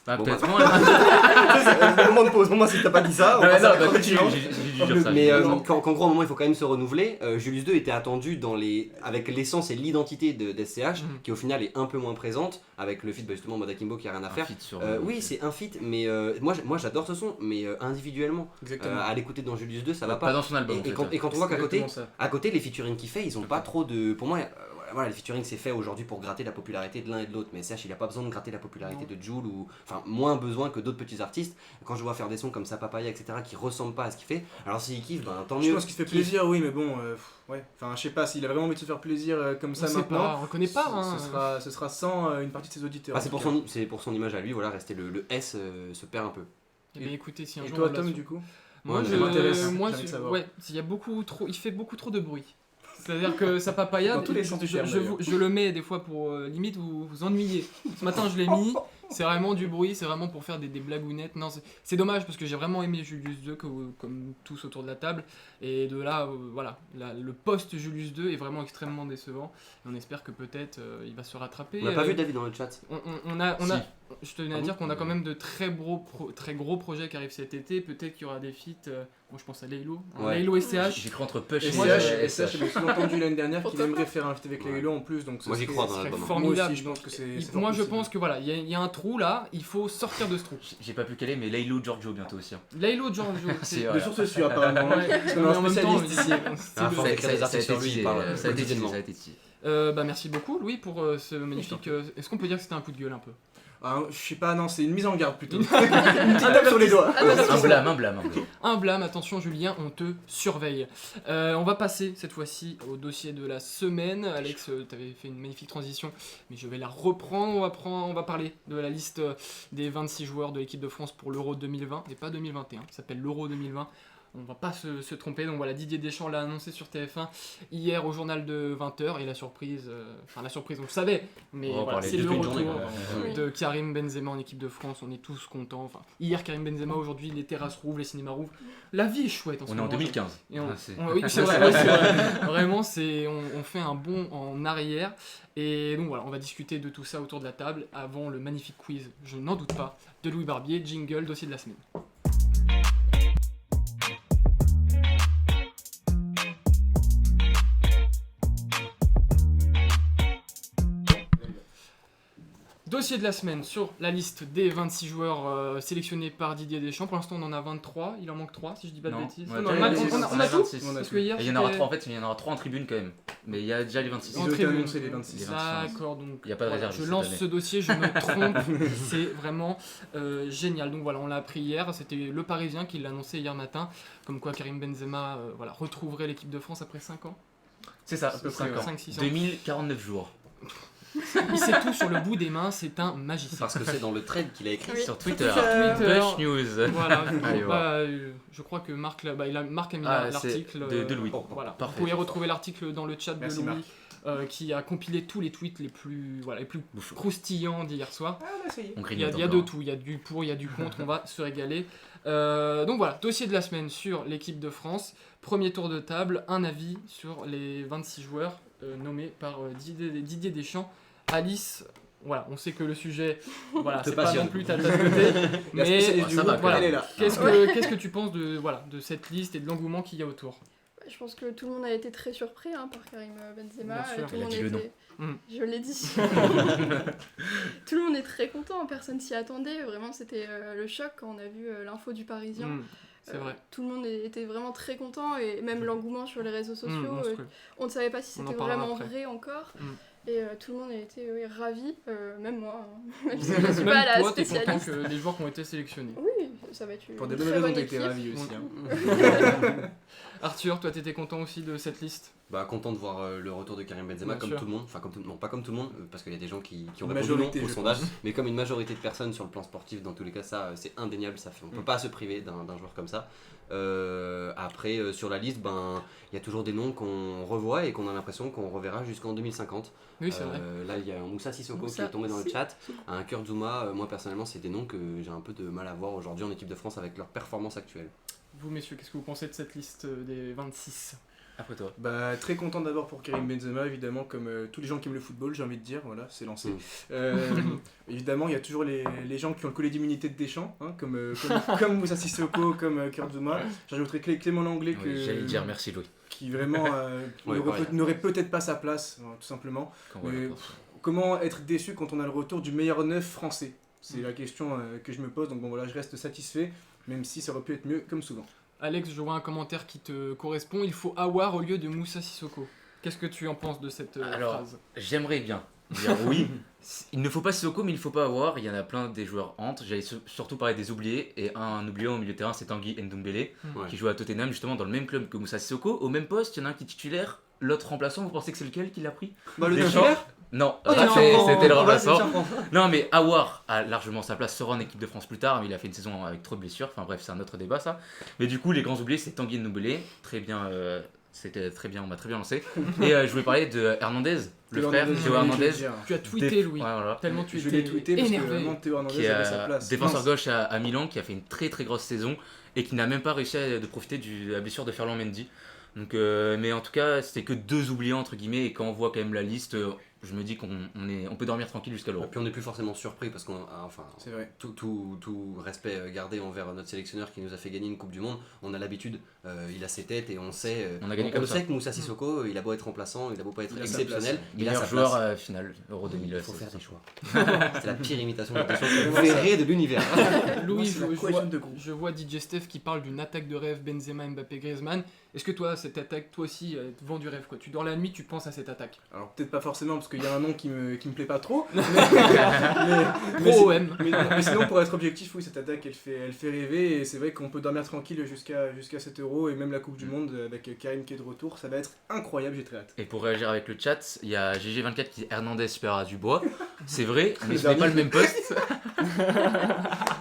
Bah, Bon, peut-être bah. moins. Le moment de pause pour moi si t'as pas dit ça. on passe à la Continue, suivante. j'ai dû dire ça. Mais j'ai dû dire ça. qu'en gros, à un moment, il faut quand même se renouveler. Julius II était attendu avec l'essence et l'identité d'SCH, qui au final est un peu moins présente, avec le feat justement Mode Akimbo qui a rien à Un faire. feat sur, Oui, c'est un feat, mais moi j'adore ce son, mais individuellement. Exactement. À l'écouter dans Julius II, ça va Pas pas. dans son album. Et quand on voit qu'à côté, Exactement ça. à côté, les featuring qu'il fait, ils ont pas trop de. Pour moi, voilà, les featuring c'est fait aujourd'hui pour gratter la popularité de l'un et de l'autre, mais SCH il a pas besoin de gratter la popularité de Jul ou. Enfin, moins besoin que d'autres petits artistes. Quand je vois faire des sons comme ça, Papaya, etc., qui ressemblent pas à ce qu'il fait, alors s'il kiffe, ben tant mieux. Je pense qu'il se fait plaisir, oui, mais bon, ouais. Enfin, je sais pas s'il a vraiment envie de se faire plaisir comme ça On sait maintenant. pas, on le connaît pas. Hein. Ce sera sans une partie de ses auditeurs. Ah, c'est pour son image à lui, voilà, rester le S se perd un peu. Eh bien, écoutez, si un Et jour toi, on l'a Tom, su- du coup Moi, Ça je, m'intéresse, moi, j'ai envie de savoir. ouais, il fait beaucoup trop de bruit. C'est-à-dire que sa papaya, Dans tous les sens du terme, d'ailleurs. je le mets des fois pour limite vous ennuyer. Ce matin, je l'ai mis. C'est vraiment du bruit, c'est vraiment pour faire des blagounettes. Non, c'est dommage parce que j'ai vraiment aimé Julius II comme tous autour de la table. Et de là, voilà, le post Julius II est vraiment extrêmement décevant. Et on espère que peut-être il va se rattraper. On n'a pas vu David dans le chat. Je tenais à dire qu'on a quand même de très gros projets qui arrivent cet été. Peut-être qu'il y aura des feats. Moi, je pense à Laylo. Ouais. Laylo SCH. J'ai cru entre Push et SCH, j'avais souvent entendu l'année dernière qu'il Pourquoi aimerait faire un feat avec les Hello en plus, donc Moi, j'y crois dans serait l'album. formidable. Moi aussi, je pense que c'est fort Moi, je possible. pense que voilà, il y a un trou là. Il faut sortir de ce trou. J'ai pas pu caler, mais Laylo Giorgio bientôt aussi. Hein. Laylo Giorgio. C'est De source sûre, apparemment. Ouais, Parce qu'on mais a un en même temps, spécialiste ici. Ah, faut écrire des articles sur lui, il parle ça a été dit, quotidiennement. ça a été dit. Bah merci beaucoup Louis pour ce magnifique. Est-ce qu'on peut dire que c'était un coup de gueule un peu? Ah, je sais pas, non, c'est une mise en garde plutôt. Une petite tape sur les doigts. Un blâme. Un blâme, attention Julien, on te surveille. On va passer cette fois-ci au dossier de la semaine. Alex, tu avais fait une magnifique transition, mais je vais la reprendre. On va parler de la liste des 26 joueurs de l'équipe de France pour l'Euro 2020, et pas 2021, ça s'appelle l'Euro 2020. On va pas se tromper, donc voilà, Didier Deschamps l'a annoncé sur TF1 hier au journal de 20h, et la surprise, on le savait, mais On va voilà, parler c'est de le toute une retour journée, de Karim Benzema en équipe de France, on est tous contents. Enfin, hier Karim Benzema, aujourd'hui les terrasses rouvrent, les cinémas rouvrent, la vie est chouette en ce On est en moment. 2015. Et Ah, c'est- oui, c'est vrai, ouais, c'est vrai. Vraiment, on fait un bond en arrière. Et donc voilà, on va discuter de tout ça autour de la table avant le magnifique quiz, je n'en doute pas, de Louis Barbier, jingle, dossier de la semaine. Dossier de la semaine sur la liste des 26 joueurs sélectionnés par Didier Deschamps. Pour l'instant, on en a 23. Il en manque 3, si je dis pas de Non, bêtises. on a Non, déjà on a- les on a- 26, on a tout 26. Parce que hier, Et il y en aura c'était- 3 en fait, il y en aura 3 en tribune quand même. Mais il y a déjà les 26. Ils En ont été tribune. annoncés les 26. Les 26. D'accord, donc Il y a pas de voilà, réserve je cette lance année. ce dossier, je me trompe. C'est vraiment génial. Donc voilà, on l'a appris hier. C'était le Parisien qui l'a annoncé hier matin. Comme quoi Karim Benzema voilà, retrouverait l'équipe de France après 5 ans. C'est ça, à peu C'est près. 5-6 ans. 2049 jours. Il sait tout sur le bout des mains, c'est un magicien. Parce que c'est dans le thread qu'il a écrit. Oui. Sur Twitter. Twitter. Push News. Voilà, Allez, bah, je crois que Marc, Marc a mis Ah, l'article c'est de Louis. Voilà. Parfait. Vous pouvez retrouver l'article dans le chat Merci, de Louis qui a compilé tous les tweets les plus Bouffon. croustillants d'hier soir. On a essayé. On Il y a grignote de encore. tout, il y a du pour, il y a du contre, on va se régaler. Donc voilà, dossier de la semaine sur l'équipe de France. Premier tour de table, un avis sur les 26 joueurs nommés par Didier Deschamps. Alice, voilà, on sait que le sujet, voilà, Te c'est pas passionne. non plus ta tasse de thé, La mais spécialiste du ça va, groupe, voilà. elle est là. qu'est-ce que tu penses de cette liste et de l'engouement qu'il y a autour? Je pense que tout le monde a été très surpris par Karim Benzema. Bien sûr. Tout Il le a monde dit le était... nom. Je l'ai dit. Tout le monde est très content, personne s'y attendait. Vraiment, c'était le choc quand on a vu l'info du Parisien. C'est vrai. Tout le monde était vraiment très content et même l'engouement sur les réseaux sociaux. Monstrueux. On ne savait pas si On en c'était parlera vraiment après. vrai encore. Mm. Et tout le monde a été ravi, même moi, hein. Même si je ne suis Même pas la toi, t'es content spécialiste. que les joueurs qui ont été sélectionnés. Oui, ça va être une Pour des très bonnes raisons, bonne t'as été équipe. ravi aussi. Hein. Arthur, toi t'étais content aussi de cette liste? Bah, content de voir le retour de Karim Benzema Bien comme sûr. tout le monde, enfin non pas comme tout le monde, parce qu'il y a des gens qui ont Une répondu non majorité, au je sondage, pense. mais comme une majorité de personnes sur le plan sportif, dans tous les cas ça c'est indéniable, on peut pas se priver d'un joueur comme ça. Après sur la liste, il y a toujours des noms qu'on revoit et qu'on a l'impression qu'on reverra jusqu'en 2050. Oui, c'est vrai. Là il y a un Moussa Sissoko qui Moussa est tombé dans le Sissoko. chat, un Kurt Zouma, moi personnellement c'est des noms que j'ai un peu de mal à voir aujourd'hui en équipe de France avec leur performance actuelle. Vous messieurs, qu'est-ce que vous pensez de cette liste des 26? Après toi. Bah, très content d'abord pour Karim Benzema, évidemment, comme tous les gens qui aiment le football, j'ai envie de dire, voilà, c'est lancé. Évidemment, il y a toujours les gens qui ont le collet d'immunité de Deschamps, hein, comme Moussa Sissoko, comme Kurt Zouma. J'ajouterais Clément Langlais Oui, j'allais dire merci Louis. qui vraiment Ouais, pareil. n'aurait peut-être pas sa place, tout simplement. Mais comment être déçu quand on a le retour du meilleur neuf français? C'est la question que je me pose, donc bon voilà, je reste satisfait, même si ça aurait pu être mieux, comme souvent. Alex, je vois un commentaire qui te correspond. Il faut Aouar au lieu de Moussa Sissoko. Qu'est-ce que tu en penses de cette Alors, phrase? j'aimerais bien dire oui. Il ne faut pas Sissoko, mais il ne faut pas avoir. Il y en a plein des joueurs hantes. J'allais surtout parler des oubliés. Et un oublié au milieu de terrain, c'est Tanguy Ndombele, Ouais. qui joue à Tottenham, justement dans le même club que Moussa Sissoko. Au même poste, il y en a un qui est titulaire. L'autre remplaçant, vous pensez que c'est lequel qui l'a pris? Bah, le Deschamps. titulaire. Non, Oh, c'était le Oh, bah, c'est remplaçant. surprenant. Non, mais Aouar a largement sa place, sera en équipe de France plus tard, mais il a fait une saison avec trop de blessures. Enfin bref, c'est un autre débat ça. Mais du coup, les grands oubliés, c'est Tanguy Ndombele. Très bien, c'était très bien, on m'a très bien lancé. Et je voulais parler de Hernandez, le frère Théo Hernandez. Tu as tweeté, Louis. Ouais, voilà. Tellement tu Je étais l'ai tweeté parce que énervé. vraiment Théo Qui Hernandez est avait sa place. défenseur Mince. gauche à Milan, qui a fait une très très grosse saison et qui n'a même pas réussi de profiter de la blessure de Ferland Mendy. Donc, mais en tout cas, c'était que deux oubliés entre guillemets, et quand on voit quand même la liste, je me dis on peut dormir tranquille jusqu'à Et l'Euro. puis on n'est plus forcément surpris parce qu'on enfin C'est vrai. tout respect gardé envers notre sélectionneur qui nous a fait gagner une Coupe du Monde, on a l'habitude, il a ses têtes et on sait On a gagné comme ça. sait que Moussa Sissoko, il a beau être remplaçant, il a beau pas être Il a sa exceptionnel, il a Meilleur sa joueur place. final Euro Il 2016. faut faire des choix. C'est la pire imitation de Deschamps que vous verrez de l'univers. Louis, c'est la je cohésion vois, de groupe. je vois DJ Steph qui parle d'une attaque de rêve Benzema, Mbappé, Griezmann. Est-ce que toi, cette attaque, toi aussi, te vend du rêve quoi? Tu dors la nuit, tu penses à cette attaque. Alors peut-être pas forcément parce qu'il y a un nom qui me plaît pas trop. mais Pro OM. mais sinon pour être objectif, oui, cette attaque elle fait rêver et c'est vrai qu'on peut dormir tranquille jusqu'à cet Euro et même la Coupe du Monde avec Karim qui est de retour, ça va être incroyable, j'ai très hâte. Et pour réagir avec le chat, il y a GG24 qui dit Hernandez supérieur à Dubois. C'est vrai, mais ce dernier. n'est pas le même poste.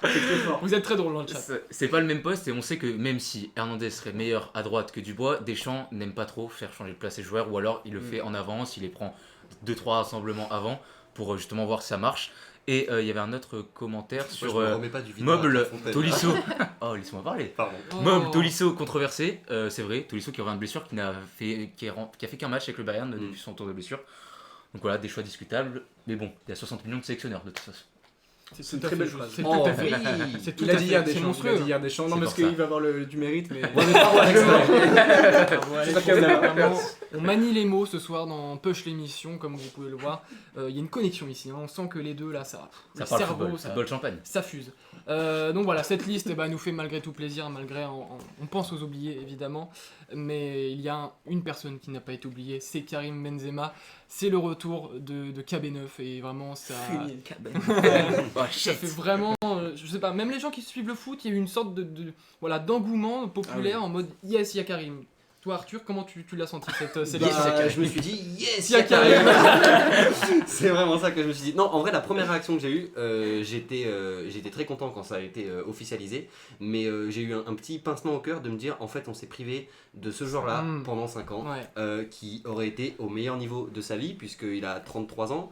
C'est très fort. Vous êtes très drôle dans le chat. C'est pas le même poste et on sait que même si Hernandez serait meilleur à droite que Dubois, Deschamps n'aime pas trop faire changer de place ses joueurs ou alors il le fait en avance, il les prend 2-3 rassemblements avant pour justement voir si ça marche. Et il y avait un autre commentaire Moi, sur je me remets pas du vidéo à Moble Fontaine. Tolisso. Oh, laisse-moi parler. Pardon. Oh. Moble Tolisso controversé, c'est vrai, Tolisso qui aurait une blessure qui a fait qu'un match avec le Bayern depuis son tour de blessure. Donc voilà, des choix discutables, mais bon, il y a 60 millions de sélectionneurs de toute façon. C'est tout une à très fait belle juste. phrase. C'est Oh, tout à fait. oui. C'est tout Il a à dit fait. hier C'est Deschamps, monstrueux. il a dit hier Deschamps. Non, C'est parce pour ça. qu'il va avoir du mérite, mais. Ouais, mais pas Alex, Bravo, Alex. C'est pas comme Vraiment, on manie les mots ce soir dans Push l'émission, comme vous pouvez le voir. Il y a une connexion ici, hein. On sent que les deux là, Ça le parle cerveau, football, ça, football champagne. ça fuse. Donc voilà, cette liste nous fait malgré tout plaisir, malgré on pense aux oubliés évidemment, mais il y a une personne qui n'a pas été oubliée, c'est Karim Benzema. C'est le retour de KB9 et vraiment ça, Oh, ça fait vraiment, je sais pas, même les gens qui suivent le foot, il y a eu une sorte voilà d'engouement populaire en mode yes, il y a Karim. Toi Arthur, comment tu l'as senti cette Bah, liste? je me suis dit yes, Il y a Karim. C'est vraiment ça que je me suis dit. Non, en vrai, la première réaction que j'ai eue, j'étais très content quand ça a été officialisé, mais j'ai eu un petit pincement au cœur de me dire en fait, on s'est privé de ce joueur-là pendant 5 ans, Ouais. qui aurait été au meilleur niveau de sa vie, puisqu'il a 33 ans.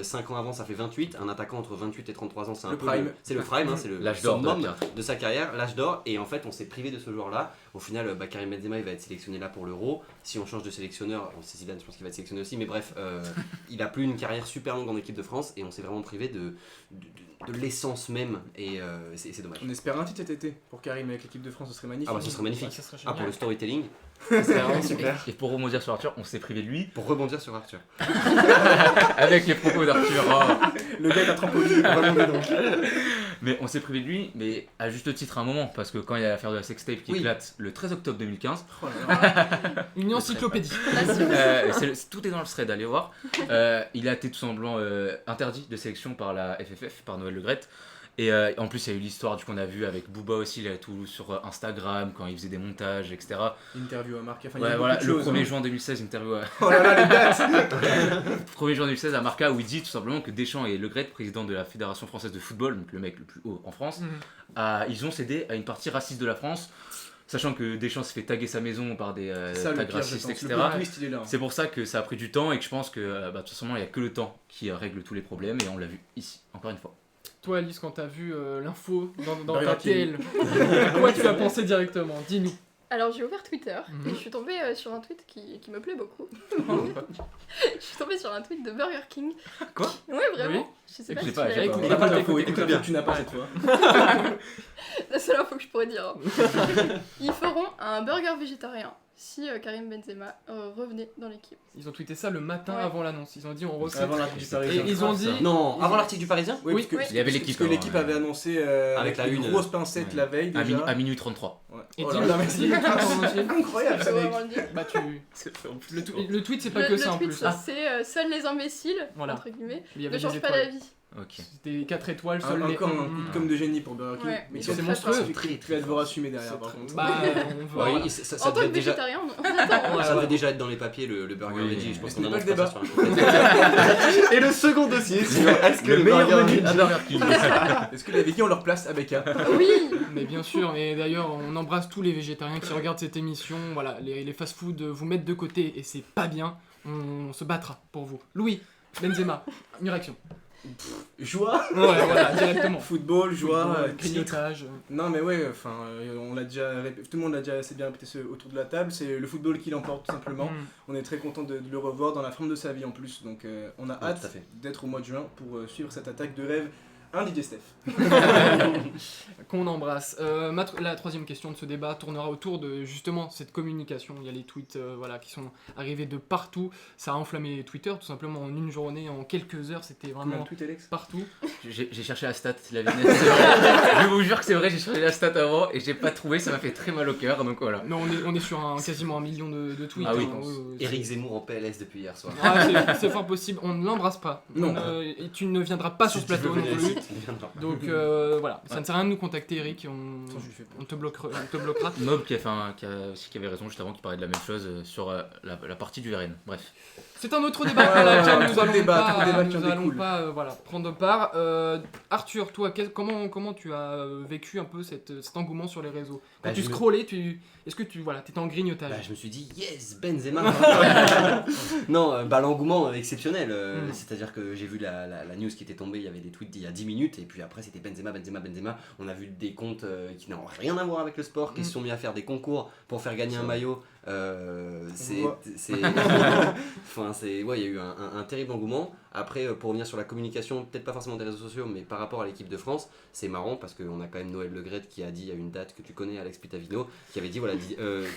5 ans avant, ça fait 28. Un attaquant entre 28 et 33 ans, c'est un Le peu prime. c'est le prime, hein, c'est le L'âge d'or de la summum carrière. de sa carrière, l'âge d'or. Et en fait, on s'est privé de ce joueur-là. Au final, Karim Benzema, il va être sélectionné là pour l'Euro. Si on change de sélectionneur, c'est Zidane, je pense qu'il va être sélectionné aussi. Mais bref, il a plus une carrière super longue en équipe de France et on s'est vraiment privé de l'essence même. Et c'est dommage. On espère un titre cet été pour Karim avec l'équipe de France, ce serait magnifique. Ah bah ce serait magnifique. Ouais, ça serait Ah, pour génial. le storytelling, C'est vraiment super. Et pour rebondir sur Arthur, on s'est privé de lui pour rebondir sur Arthur. avec les propos d'Arthur. Oh. Le gars est un trampoline, vraiment donc. Mais on s'est privé de lui, mais à juste titre à un moment, parce que quand il y a l'affaire de la sextape qui Oui. éclate le 13 octobre 2015, Oh là là. Une encyclopédie. tout est dans le thread, allez voir. Il a été tout simplement interdit de sélection par la FFF, par Noël Le Graët. Et en plus, il y a eu l'histoire qu'on a vu avec Booba aussi, là, tout sur Instagram, quand il faisait des montages, etc. Interview à Marca. Enfin, il y Ouais, a voilà, beaucoup de le choses, 1er hein. juin 2016, interview à... Oh là là, les dates 1er juin 2016 à Marca, où il dit tout simplement que Deschamps et Le Gret, président de la Fédération Française de Football, donc le mec le plus haut en France, ils ont cédé à une partie raciste de la France, sachant que Deschamps s'est fait taguer sa maison par des Ça, le tags pire, je racistes, pense. etc. Le plot twist, il est là. C'est pour ça que ça a pris du temps et que je pense que de toute façon, il n'y a que le temps qui règle tous les problèmes et on l'a vu ici, encore une fois. Toi, Alice, quand t'as vu l'info dans Burger ta King. TL, à quoi tu as pensé directement? Dis-nous. Alors j'ai ouvert Twitter Mhm. et je suis tombée sur un tweet qui me plaît beaucoup. Je suis tombée sur un tweet de Burger King. Quoi? Ouais, vraiment. Oui. Je sais pas J'ai si pas- tu j'ai l'as pas- écouté. On n'a pas l'info, Écoute, écoute bien. bien, tu n'as pas cette fois. La seule info que je pourrais dire. Ils feront un burger végétarien si Karim Benzema revenait dans l'équipe. Ils ont tweeté ça le matin Ouais. avant l'annonce. Ils ont dit on recette. Avant l'article du Parisien. Et ils ont dit. Non, avant l'article du Parisien. Oui, Oui. parce que, Oui. Il y avait l'équipe, parce que avant, l'équipe ouais. avait annoncé Avec la une une, grosse pincette ouais. la veille À, déjà. à minuit 33. Ouais. Et Oh dis- là là, mais c'est incroyable Je ça peux mec. vraiment le dire. Bah tu. Le tweet c'est pas que Le ça en tweet, plus. Ah, c'est seuls les imbéciles, Voilà. entre guillemets, il y ne avait des changent pas la étoiles. vie. Ok. C'était 4 étoiles, seuls les. Encore un coup de com' de génie pour Burger King. Ouais. Mais C'est c'est monstrueux. Tu vas devoir assumer derrière par contre. Bah on va. Oui, ça En tant devait que être déjà. végétarien, on attend. Ouais, Ça ouais. devait déjà être dans les papiers le burger Oui. veggie. Je pense Mais qu'on ce n'est pas annonce le pas ça sur un jour. Et le second dossier sur est-ce que Le le meilleur burger menu à Burger King. Est-ce que les Vikings ont leur place à Becca? Oui. Mais bien sûr, et d'ailleurs, on embrasse tous les végétariens qui regardent cette émission. Voilà, les fast-food vous mettent de côté et c'est pas bien. On se battra pour vous. Louis, Benzema, une réaction. Joie, Ouais, voilà, directement. football, joie, Football, titre. grignotage. Non mais ouais, enfin, on l'a déjà, tout le monde l'a déjà assez bien répété autour de la table. C'est le football qui l'emporte tout simplement. Mm. On est très content de le revoir dans la forme de sa vie en plus. Donc on a tout à hâte fait. d'être au mois de juin pour suivre cette attaque de rêve. Un DJ Steph. Qu'on embrasse. La troisième question de ce débat tournera autour de justement cette communication. Il y a les tweets voilà, qui sont arrivés de partout. Ça a enflammé Twitter tout simplement en une journée, en quelques heures. C'était Combien vraiment de tweets, Alex? partout. J'ai cherché la stat, la vignette. Je vous jure que c'est vrai, j'ai cherché la stat avant et j'ai pas trouvé, ça m'a fait très mal au cœur, donc voilà. Non, on est sur quasiment 1 million de tweets. Ah oui. Éric Zemmour en PLS depuis hier soir. Ah, c'est fort possible. On ne l'embrasse pas. Non. Et tu ne viendras pas sur ce plateau non plus. plus. Donc voilà, ça ne sert à rien de nous contacter, Eric. Attends, je lui fais peur. On te bloquera. Mob qui avait raison juste avant, qui parlait de la même chose sur la partie du RN. Bref. C'est un autre débat Ouais, à laquelle ouais, nous trop de allons débats, pas, trop de débats qui en nous allons découlent. pas voilà, prendre part. Arthur, toi, comment tu as vécu un peu cet engouement sur les réseaux? Quand Bah, tu je me- scrollais, est-ce que tu t'étais en grignotage? Bah, je me suis dit yes Benzema. Non, l'engouement exceptionnel. C'est-à-dire que j'ai vu la news qui était tombée, il y avait des tweets d'il y a 10 minutes et puis après c'était Benzema. On a vu des comptes qui n'ont rien à voir avec le sport, qui se sont mis à faire des concours pour faire gagner un maillot. Enfin, ouais, il y a eu un terrible engouement. Après, pour revenir sur la communication, peut-être pas forcément des réseaux sociaux, mais par rapport à l'équipe de France, c'est marrant parce qu'on a quand même Noël Le Graët qui a dit à une date que tu connais, Alex Pitavino, qui avait dit voilà,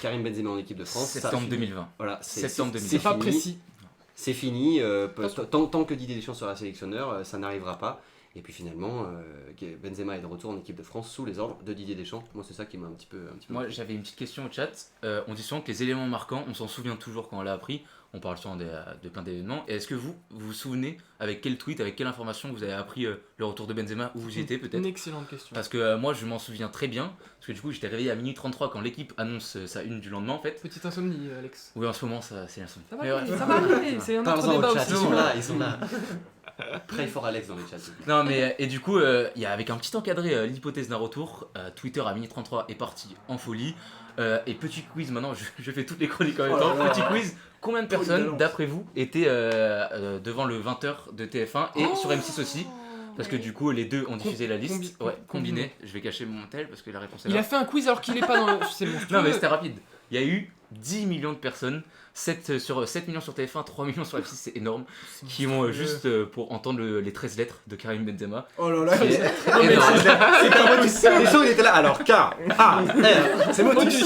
Karim Benzema en équipe de France. ça- Septembre 2020. Voilà, Septembre 2020. C'est pas fini. précis. C'est fini. Tant que Didier Deschamps sera sélectionneur, ça n'arrivera pas. Et puis finalement, Benzema est de retour en équipe de France sous les ordres de Didier Deschamps. Moi, c'est ça qui m'a un petit peu. Moi, j'avais une petite question au chat. On dit souvent que les éléments marquants, on s'en souvient toujours quand on l'a appris. On parle souvent de plein d'événements. Et est-ce que vous vous souvenez avec quel tweet, avec quelle information vous avez appris le retour de Benzema, où vous y étiez peut-être? Une excellente question. Parce que moi, je m'en souviens très bien. Parce que du coup, j'étais réveillé à minuit 33 quand l'équipe annonce sa une du lendemain en fait. Petite insomnie, Alex. Oui, en ce moment, c'est l'insomnie. Ça va Mais aller, ouais. ça va aller. C'est un autre Parle-en débat au chat, aussi. ils sont là. Pray for Alex dans les chats. Non mais et du coup il y a avec un petit encadré l'hypothèse d'un retour, Twitter à minuit 33 est parti en folie et petit quiz maintenant, je fais toutes les chroniques en même Oh temps, là là. petit quiz, combien de Trop de personnes talent. d'après vous étaient devant le 20h de TF1 et sur M6 aussi? Parce que du coup les deux ont diffusé la liste, combiné, je vais cacher mon tel parce que la réponse est Il là. a fait un quiz alors qu'il est pas dans le. C'est monstrueux. Non mais c'était rapide, il y a eu 10 millions de personnes, 7 millions sur TF1, 3 millions sur M6, c'est énorme, qui ont juste pour entendre les 13 lettres de Karim Benzema. Oh là là, Énorme. Les gens, ils étaient là. Alors, K, A, R, c'est Motus.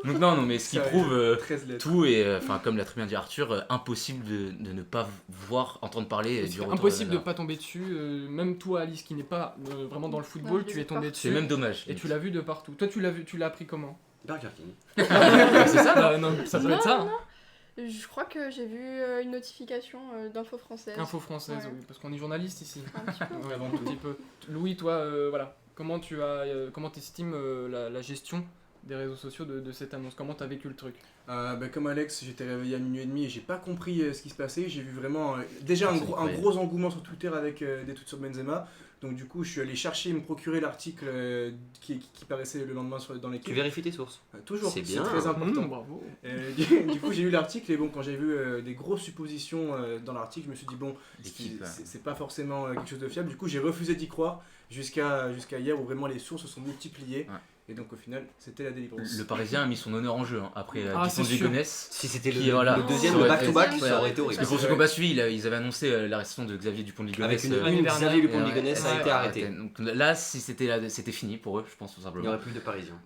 Donc non mais ce qui Ça, prouve 13 lettres. tout et enfin comme l'a très bien dit Arthur, impossible de ne pas voir, entendre parler du C'est retour impossible de Benzema. pas tomber dessus. Même toi, Alice, qui n'est pas vraiment dans le football, Non, je tu les es ai tombé pas. dessus. C'est même dommage. Et tu l'as vu de partout. Toi, tu l'as appris comment? Burger King. C'est ça Non, ça peut Non, être ça. non. Je crois que j'ai vu une notification d'info française. Info française, Ouais. oui, parce qu'on est journaliste ici. Un petit peu. Ouais, un petit peu. Louis, toi, voilà, comment t'estimes la gestion des réseaux sociaux de cette annonce? Comment t'as vécu le truc? Comme Alex, j'étais réveillé à minuit et demi et j'ai pas compris ce qui se passait. J'ai vu vraiment déjà un incroyable. gros engouement sur Twitter avec des tweets sur Benzema. Donc du coup, je suis allé chercher, me procurer l'article qui paraissait le lendemain dans Tu l'équipe. vérifies tes sources. Toujours, C'est c'est bien. très important. Bravo. Du coup, j'ai lu l'article et bon, quand j'ai vu des grosses suppositions dans l'article, je me suis dit bon, L'équipe, c'est pas forcément quelque chose de fiable. Du coup, j'ai refusé d'y croire jusqu'à hier où vraiment les sources se sont multipliées. Ouais. Et donc au final, c'était la délivrance. Le Parisien a mis son honneur en jeu après Ah, Dupont c'est de sûr. Ligonnès. Si c'était Qui, voilà, le deuxième, ça le aurait back-to-back, été- ça aurait été horrible. Parce que pour ceux qui n'ont pas suivi, ils avaient annoncé l'arrestation de Xavier Dupont de Avec Ligonnès. une l'année dernière. Xavier Dupont de Ouais, Ligonnès a ouais, été arrêté. Donc là, si c'était fini pour eux, je pense tout Il n'y simplement. aurait plus de Parisiens.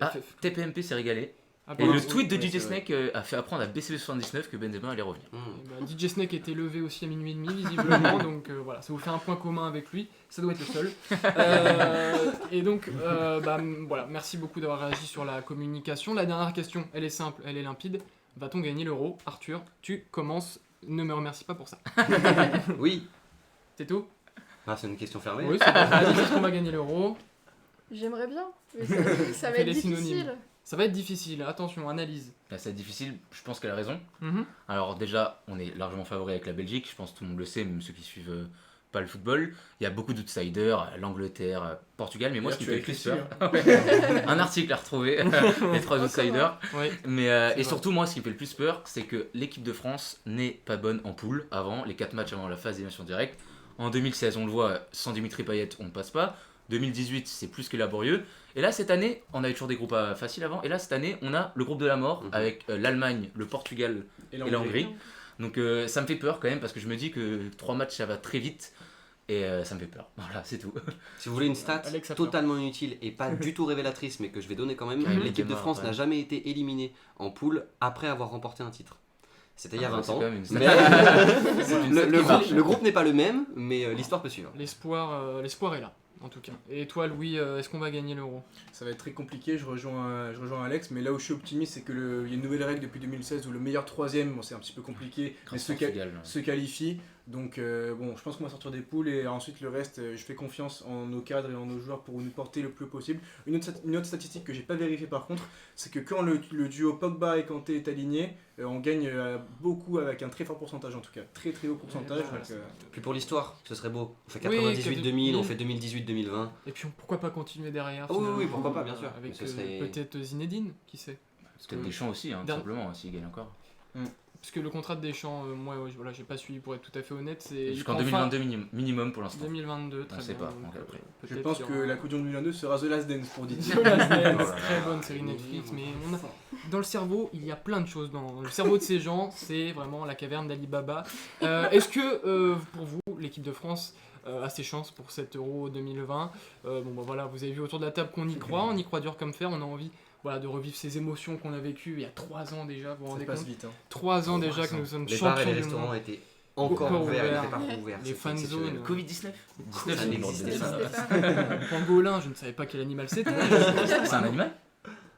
Ah, TPMP s'est régalé. Ah, Et pardon. le tweet de ouais, DJ c'est vrai. Snake a fait apprendre à BCB79 que Benzema allait revenir. DJ Snake était levé aussi à minuit et demi visiblement, donc voilà, ça vous fait un point commun avec lui, ça doit être le seul. Et donc, voilà, merci beaucoup d'avoir réagi sur la communication. La dernière question, elle est simple, elle est limpide. Va-t-on gagner l'euro? Arthur, tu commences, ne me remercie pas pour ça. Oui. C'est tout? Ah, c'est une question fermée. Oui, c'est pas mal. Est-ce qu'on va gagner l'euro? J'aimerais bien, mais ça va Fais être les synonymes. difficile. Ça va être difficile, attention, analyse. Là, c'est difficile, je pense qu'elle a raison. Mhm. Alors déjà, on est largement favori avec la Belgique, je pense que tout le monde le sait, même ceux qui suivent pas le football. Il y a beaucoup d'outsiders, l'Angleterre, Portugal, mais moi ce qui me fait le plus peur, un article à retrouver, les trois outsiders. Ouais. Mais, C'est et vrai. surtout, moi ce qui me fait le plus peur, c'est que l'équipe de France n'est pas bonne en poule avant, les 4 matchs avant la phase d'élimination directe. En 2016, on le voit, sans Dimitri Payet, on ne passe pas. 2018, c'est plus que laborieux. Et là, cette année, on avait toujours des groupes faciles avant. Et là, cette année, on a le groupe de la mort avec l'Allemagne, le Portugal et la Hongrie. Donc ça me fait peur quand même parce que je me dis que 3 matchs, ça va très vite. Et ça me fait peur. Voilà, c'est tout. Si vous voulez une stat Alex a peur. totalement inutile et pas du tout révélatrice, mais que je vais donner quand même, Mhm. l'équipe de France Ouais. n'a jamais été éliminée en poule après avoir remporté un titre. C'était il y a 20 C'est ans. quand même une stat. Mais C'est une le, stat le qui groupe, marche. le groupe n'est pas le même, mais l'histoire peut suivre. L'espoir est là, en tout cas. Et toi, Louis, est-ce qu'on va gagner l'euro? Ça va être très compliqué, je rejoins Alex, mais là où je suis optimiste, c'est qu'il y a une nouvelle règle depuis 2016 où le meilleur troisième, bon, c'est un petit peu compliqué, mais Portugal, ouais. se qualifie. Donc bon, je pense qu'on va sortir des poules et ensuite le reste, je fais confiance en nos cadres et en nos joueurs pour nous porter le plus possible. Une autre statistique que j'ai pas vérifiée par contre, c'est que quand le duo Pogba et Kanté est aligné, on gagne beaucoup avec un très fort pourcentage en tout cas, très très haut pourcentage. Ouais, donc, Puis pour l'histoire, ce serait beau. On fait Oui, 98-2000, on que- fait 2018-2020. Et puis pourquoi pas continuer derrière Ah oui, finalement, oui, pourquoi pas, bien sûr. Avec Ce serait- peut-être Zinedine, qui sait. Peut-être Deschamps aussi, hein, tout Dernier- simplement, s'il gagne encore. Parce que le contrat de Deschamps, moi, voilà, j'ai pas suivi pour être tout à fait honnête. C'est Jusqu'en il prend fin 2022 minimum pour l'instant. 2022, très On sait bien. pas, donc, donc après. je peut-être pense qu'il y que aura- la Coupe du Monde 2022 sera The Last Dance pour Didier. The Last Dance, Oh là là. très bonne série Netflix, mais dans le cerveau, il y a plein de choses. Dans le cerveau de ces gens, c'est vraiment la caverne d'Ali Baba. Est-ce que, pour vous, l'équipe de France a ses chances pour cet Euro 2020? Voilà, vous avez vu autour de la table qu'on y croit, on y croit dur comme fer, on a envie de revivre ces émotions qu'on a vécues il y a 3 ans déjà, vous vous Ça rendez passe compte? vite. 3 ans 3 déjà que ans. nous sommes Les bars et champions les du restaurants monde. étaient encore Encore ouverts, ils ouverts. n'étaient pas ouverts. Les c'était fan exceptionnel. zones. Covid-19 Ça 19, n'existait c'est pas. C'était pas- Pangolin, je ne savais pas quel animal c'était. C'est un animal?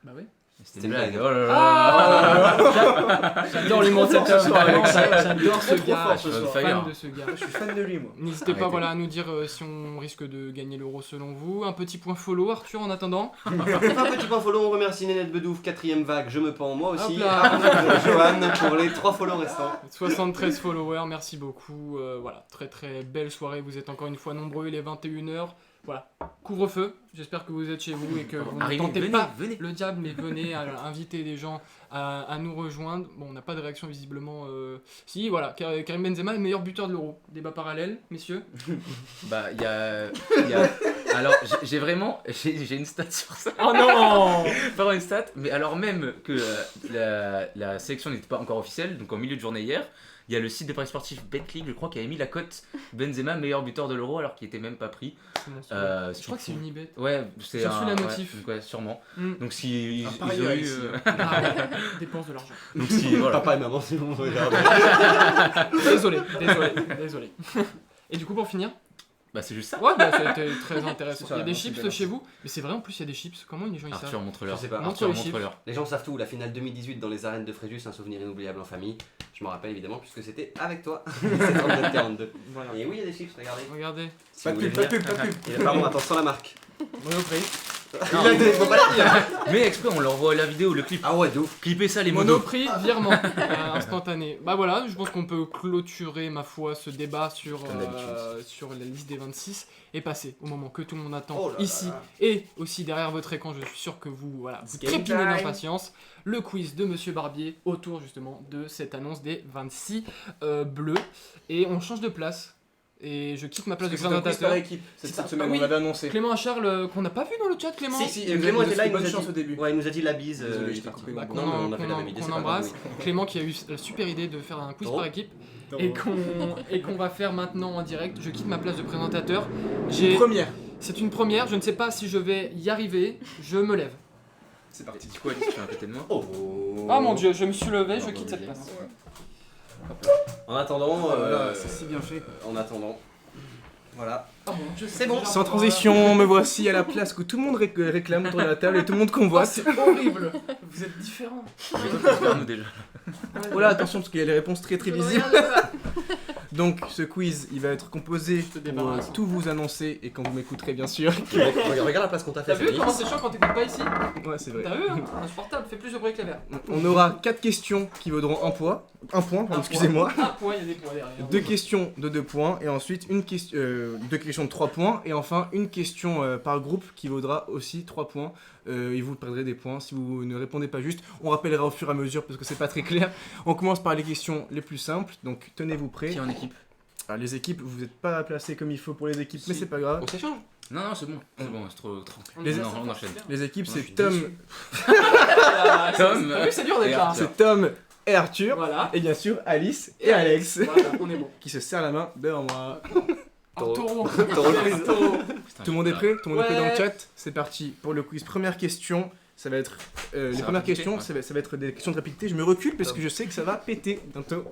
Bah ouais. C'était une blague. Oh là là. J'adore les menteurs ce soir, Alex. J'adore ce Trop gars. fort Je ce suis soir. fan Fire. de ce gars. Je suis fan de lui moi. N'hésitez pas Arrêtez. à nous dire si on risque de gagner l'euro selon vous. Un petit point follow, Arthur, en attendant. On fait un petit point follow, on remercie Nénette Bedouf, 4ème vague, je me pends moi aussi. Hop là. Johan pour les 3 follow restants. 73 followers, merci beaucoup. Voilà, très très belle soirée. Vous êtes encore une fois nombreux, il est 21h. Voilà, couvre-feu. J'espère que vous êtes chez vous et que vous ne Arrivez, tentez venez, pas venez. le diable, mais venez inviter des gens à nous rejoindre. Bon, on n'a pas de réaction visiblement. Si, voilà, Karim Benzema est le meilleur buteur de l'Euro. Débat parallèle, messieurs. Bah, il y a. Alors, j'ai une stat sur ça. Oh non. Pas vraiment une stat, mais alors même que la sélection n'était pas encore officielle, donc en milieu de journée hier, il y a le site de paris sportif BetLeague, je crois, qui avait mis la cote Benzema meilleur buteur de l'Euro alors qu'il était même pas pris. Je crois que c'est Unibet. Ouais, c'est J'ai reçu la ouais, notif. donc ouais, sûrement. Mm. Donc si Un ils pari auraient eu, ici. Ah, dépense de l'argent. donc si voilà. Papa et maman, c'est bon, regarde. Désolé. Et du coup, pour finir, Bah, c'est juste ça. Ouais, bah c'était très intéressant. C'est ça, Il y a des c'est chips bien. chez vous, mais c'est vrai en plus il y a des chips. Comment les gens ils savent Arthur, montre-leur. Je sais pas. Montre Arthur, les chiffres. montre-leur. Les gens savent tout, la finale 2018 dans les arènes de Fréjus, un souvenir inoubliable en famille. Je m'en rappelle évidemment puisque c'était avec toi. C'est 39-42. Voilà. Et oui, il y a des chips, regardez. Regardez. Si Pas de vous pub, voulez pas de venir. pub, pas de pub. Et pardon, attends, sans la marque. Monoprix. Non, Faut pas la dire. mais exprès, on leur voit la vidéo, le clip. Ah ouais, de ouf. Clippez ça, les monos. Monoprix, virement instantané. Bah voilà, je pense qu'on peut clôturer ma foi ce débat sur la liste des 26 et passer au moment que tout le monde attend Oh là là. ici et aussi derrière votre écran. Je suis sûr que vous Game trépinez time. d'impatience. Le quiz de Monsieur Barbier autour justement de cette annonce des 26 bleus. Et on change de place. Et je quitte ma place de C'est un quiz par présentateur. équipe. Cette C'est ça. semaine, Ah on oui. l'avait annoncé. Clément Charles, qu'on n'a pas vu dans le chat, Clément. Si, il nous a Clément dit était là, il bonne nous a chance dit. au début. Ouais, il nous a dit la bise. Désolé, il je t'ai est coupé. parti. Bah, Non, on a fait la même idée, qu'on c'est pas embrasse. grave, Clément qui a eu la super idée de faire un quiz Oh. par équipe. Oui. Et qu'on va faire maintenant en direct. Je quitte ma place de présentateur. Première. C'est une première, je ne sais pas si je vais y arriver. Je me lève. C'est parti. Du coup, Alice, tu fais un côté de moi. Oh. Ah mon dieu, je me suis levé, je Bravo, quitte cette Olivier. place. En attendant, c'est si bien fait. En attendant. Voilà. Oh mon dieu, C'est bon. Sans transition, me voici à la place que tout le monde réclame autour de la table et tout le monde Oh, convoite. c'est horrible. Vous êtes différents. Nous déjà. Oh là, attention parce qu'il y a les réponses très très Je ne visibles. regarde pas. Donc ce quiz, il va être composé te pour débarrasse. tout vous annoncer et quand vous m'écouterez bien sûr. Regarde la place qu'on t'a T'as fait, vu Fanny. comment c'est chiant quand t'écoutes pas ici? Ouais, c'est vrai. T'as vu hein? Insupportable, fais plus de bruit que les verres. On aura 4 questions qui vaudront un point, excusez-moi. Un point, il y a des points derrière. 2 questions de 2 points et ensuite deux questions de 3 points et enfin une question par groupe qui vaudra aussi 3 points et vous perdrez des points si vous ne répondez pas juste. On rappellera au fur et à mesure parce que c'est pas très clair. On commence par les questions les plus simples, donc tenez-vous prêts. Qui est en équipe? Alors, les équipes, vous n'êtes pas placés comme il faut pour les équipes, mais Si. c'est pas grave. On s'échange. Non, non, c'est bon, c'est trop. Les- Non, on enchaîne. Les équipes, Moi, c'est je suis Tom, déçu. Tom. T'as vu, c'est dur d'être et là. Arthur. c'est Tom et Arthur Voilà. et bien sûr Alice et Alex Voilà, on est bon. qui se serrent la main devant moi. Un taureau. Taureau le quiz. Taureau. Putain, Tout le monde est prêt? Tout le monde est prêt dans le Ouais. chat? C'est parti pour le quiz. Première question, ça va être les C'est premières rapidité, questions, ouais. ça va être des questions de rapidité. Je me recule parce que je sais que ça va péter bientôt.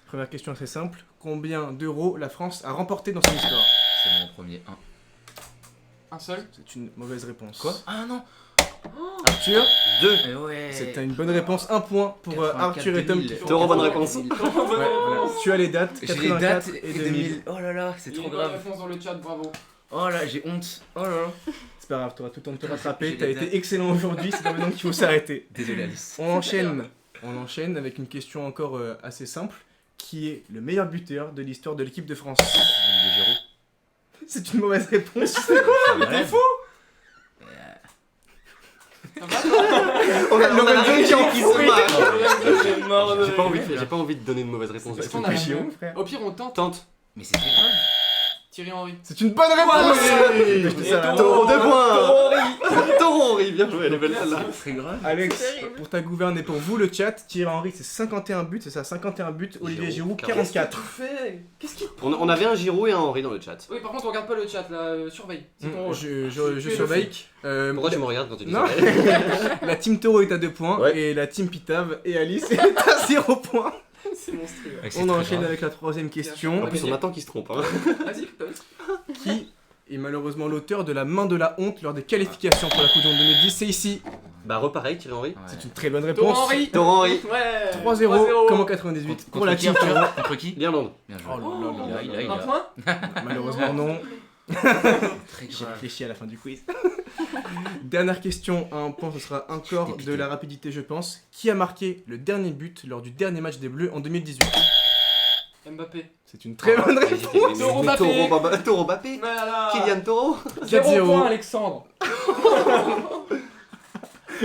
Première question assez simple. Combien d'euros la France a remporté dans son histoire? C'est mon premier 1. Un seul. C'est une mauvaise réponse. Quoi? Ah non. Arthur, 2. Eh ouais. c'est une bonne réponse. Un point pour 84 Arthur et Tom. 2000. Taureau, bonne réponse. Ouais, voilà. Tu as les dates, J'ai les dates 84 et 2000. Oh là là, c'est Il y a trop une bonne grave. réponse dans le chat, bravo. Oh là, j'ai honte. Oh là là. C'est pas grave, tu auras tout le temps de te rattraper. J'ai T'as les été dates. excellent aujourd'hui, c'est pas maintenant qu'il faut s'arrêter. Désolé Alice. On enchaîne avec une question encore assez simple. Qui est le meilleur buteur de l'histoire de l'équipe de France? Olivier Giroud. C'est une mauvaise réponse. Mais t'es fou. Ça va On a Lorenzo la régie qui en qui fout. se marre. J'ai mort de J'ai pas envie de donner de mauvaise réponse. Est-ce qu'on C'est a chiant, mieux frère. Au pire, on tente. Tente. Mais c'est très grave. Thierry Henry. C'est une bonne réponse. Je te sers la main. Taureau, 2 points. Taureau, Henri, bien joué, elle est belle celle-là. C'est très grave. Alex, Terrible. pour ta gouverne et pour vous le chat, Thierry Henry c'est 51 buts, c'est ça, 51 buts, Olivier Giroud 44. Qu'est-ce qu'il. On avait un Giroud et un Henri dans le chat. Oui, par contre, on regarde pas le chat là, surveille. C'est ton rôle. Je Tu es le surveille. Pourquoi tu me regardes quand tu dis Non. ça? La team Taureau est à 2 points Ouais. et la team Pitav et Alice est à 0 points. C'est monstrueux. Ouais, c'est On très enchaîne grave. avec la troisième question. En plus, on attend qu'il se trompe. Hein. Vas-y, Qui est malheureusement l'auteur de la main de la honte lors des qualifications pour la Coupe du Monde 2010? C'est ici. Bah, repareil, Thierry Henry. Ouais. C'est une très bonne Taureau réponse. Henry. Taureau Henry. Ouais. 3-0 comme en 98 Contre- pour la contre qui, team Arthur Taureau. Contre qui? L'Irlande. Bien joué. Oh là là Il a. Un point. Malheureusement non. Très J'ai grave. réfléchi à la fin du quiz. Dernière question à un point, ce sera encore J'étais de piqué. la rapidité je pense. Qui a marqué le dernier but lors du dernier match des Bleus en 2018? Mbappé. C'est une très bonne réponse. Taureau Mbappé. Taureau Mbappé. Voilà. Kylian Taureau. 0 4-0. point, Alexandre.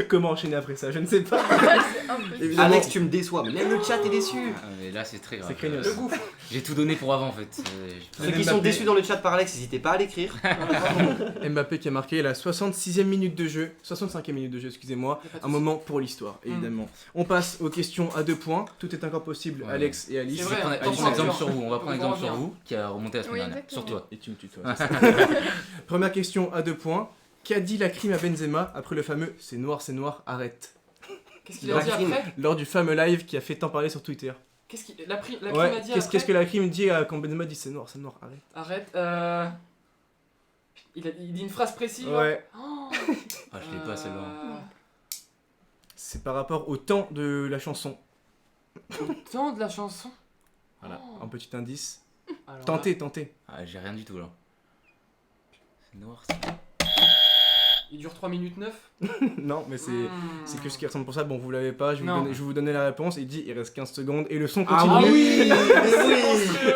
Comment enchaîner après ça? Je ne sais pas. C'est impossible. Évidemment, Alex, tu me déçois, mais même le chat est déçu. Ah, mais là, c'est très grave. C'est craignos. Le gouffre. J'ai tout donné pour avant en fait. Ceux qui sont Mbappé. déçus dans le chat par Alex, n'hésitez pas à l'écrire. Mbappé qui a marqué la 66e minute de jeu, 65e minute de jeu, excusez-moi. Y a pas de Un souci. moment pour l'histoire, évidemment. On passe aux questions à 2 points. Tout est encore possible, Ouais. Alex et Alice. C'est On vrai, va prendre attention, un exemple attention. sur vous. On va prendre un On exemple sur revient. vous qui a remonté la semaine Oui, dernière. exactement. Sur toi. Et tu me tutoies. c'est ça. Première question à 2 points. Qu'a dit la crime à Benzema après le fameux c'est noir, arrête? Qu'est-ce qu'il a dit Lacrime. après? Lors du fameux live qui a fait tant parler sur Twitter. La prime a Ouais, dit qu'est-ce après que la crime dit quand Benzema dit c'est noir, arrête. Arrête. Il dit une phrase précise. Ouais, Ah, je l'ai pas celle-là. c'est par rapport au temps de la chanson. Au temps de la chanson. Voilà, un petit indice. Alors Tentez. Ah, j'ai rien du tout là. C'est noir ça. là, il dure 3 minutes 9. Non, mais c'est que ce qui ressemble pour ça. Bon, vous l'avez pas, je Non. vais vous donner la réponse. Il dit il reste 15 secondes et le son Ah continue. oui,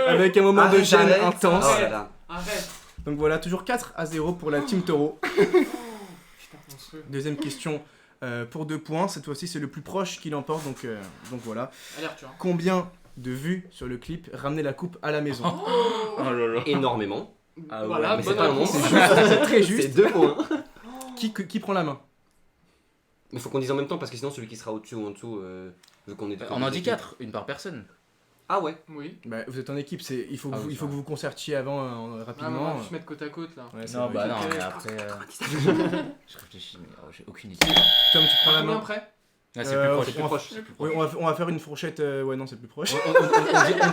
Avec un moment de Arrête, gêne arrête. intense. Oh là là. Arrête. Donc voilà, toujours 4-0 pour la Team Taureau. Putain, monstrueux. Deuxième question pour 2 points. Cette fois-ci, c'est le plus proche qui l'emporte. Donc voilà. Allez Arthur. Combien de vues sur le clip ramener la coupe à la maison? Oh là là. Énormément. Ah ouais, Voilà, mais bonne c'est pas un réponse. nom. C'est très C'est juste. 2 points. Qui prend la main? Mais faut qu'on dise en même temps parce que sinon celui qui sera au-dessus ou en dessous, vu qu'on est. On en dit 4, une par personne. Ah ouais. Oui. Bah, vous êtes en équipe, il faut Ah oui, que vous vous concertiez avant Ah, mais on rapidement. va se mettre côte à côte là. Ouais, c'est Non, vrai. bah non, Ok. mais après. Je réfléchis, mais j'ai aucune idée. Tom, tu prends la Combien main. près Ah, c'est plus proche. C'est plus proche. Oui, on va faire une fourchette. Ouais, non, c'est plus proche. On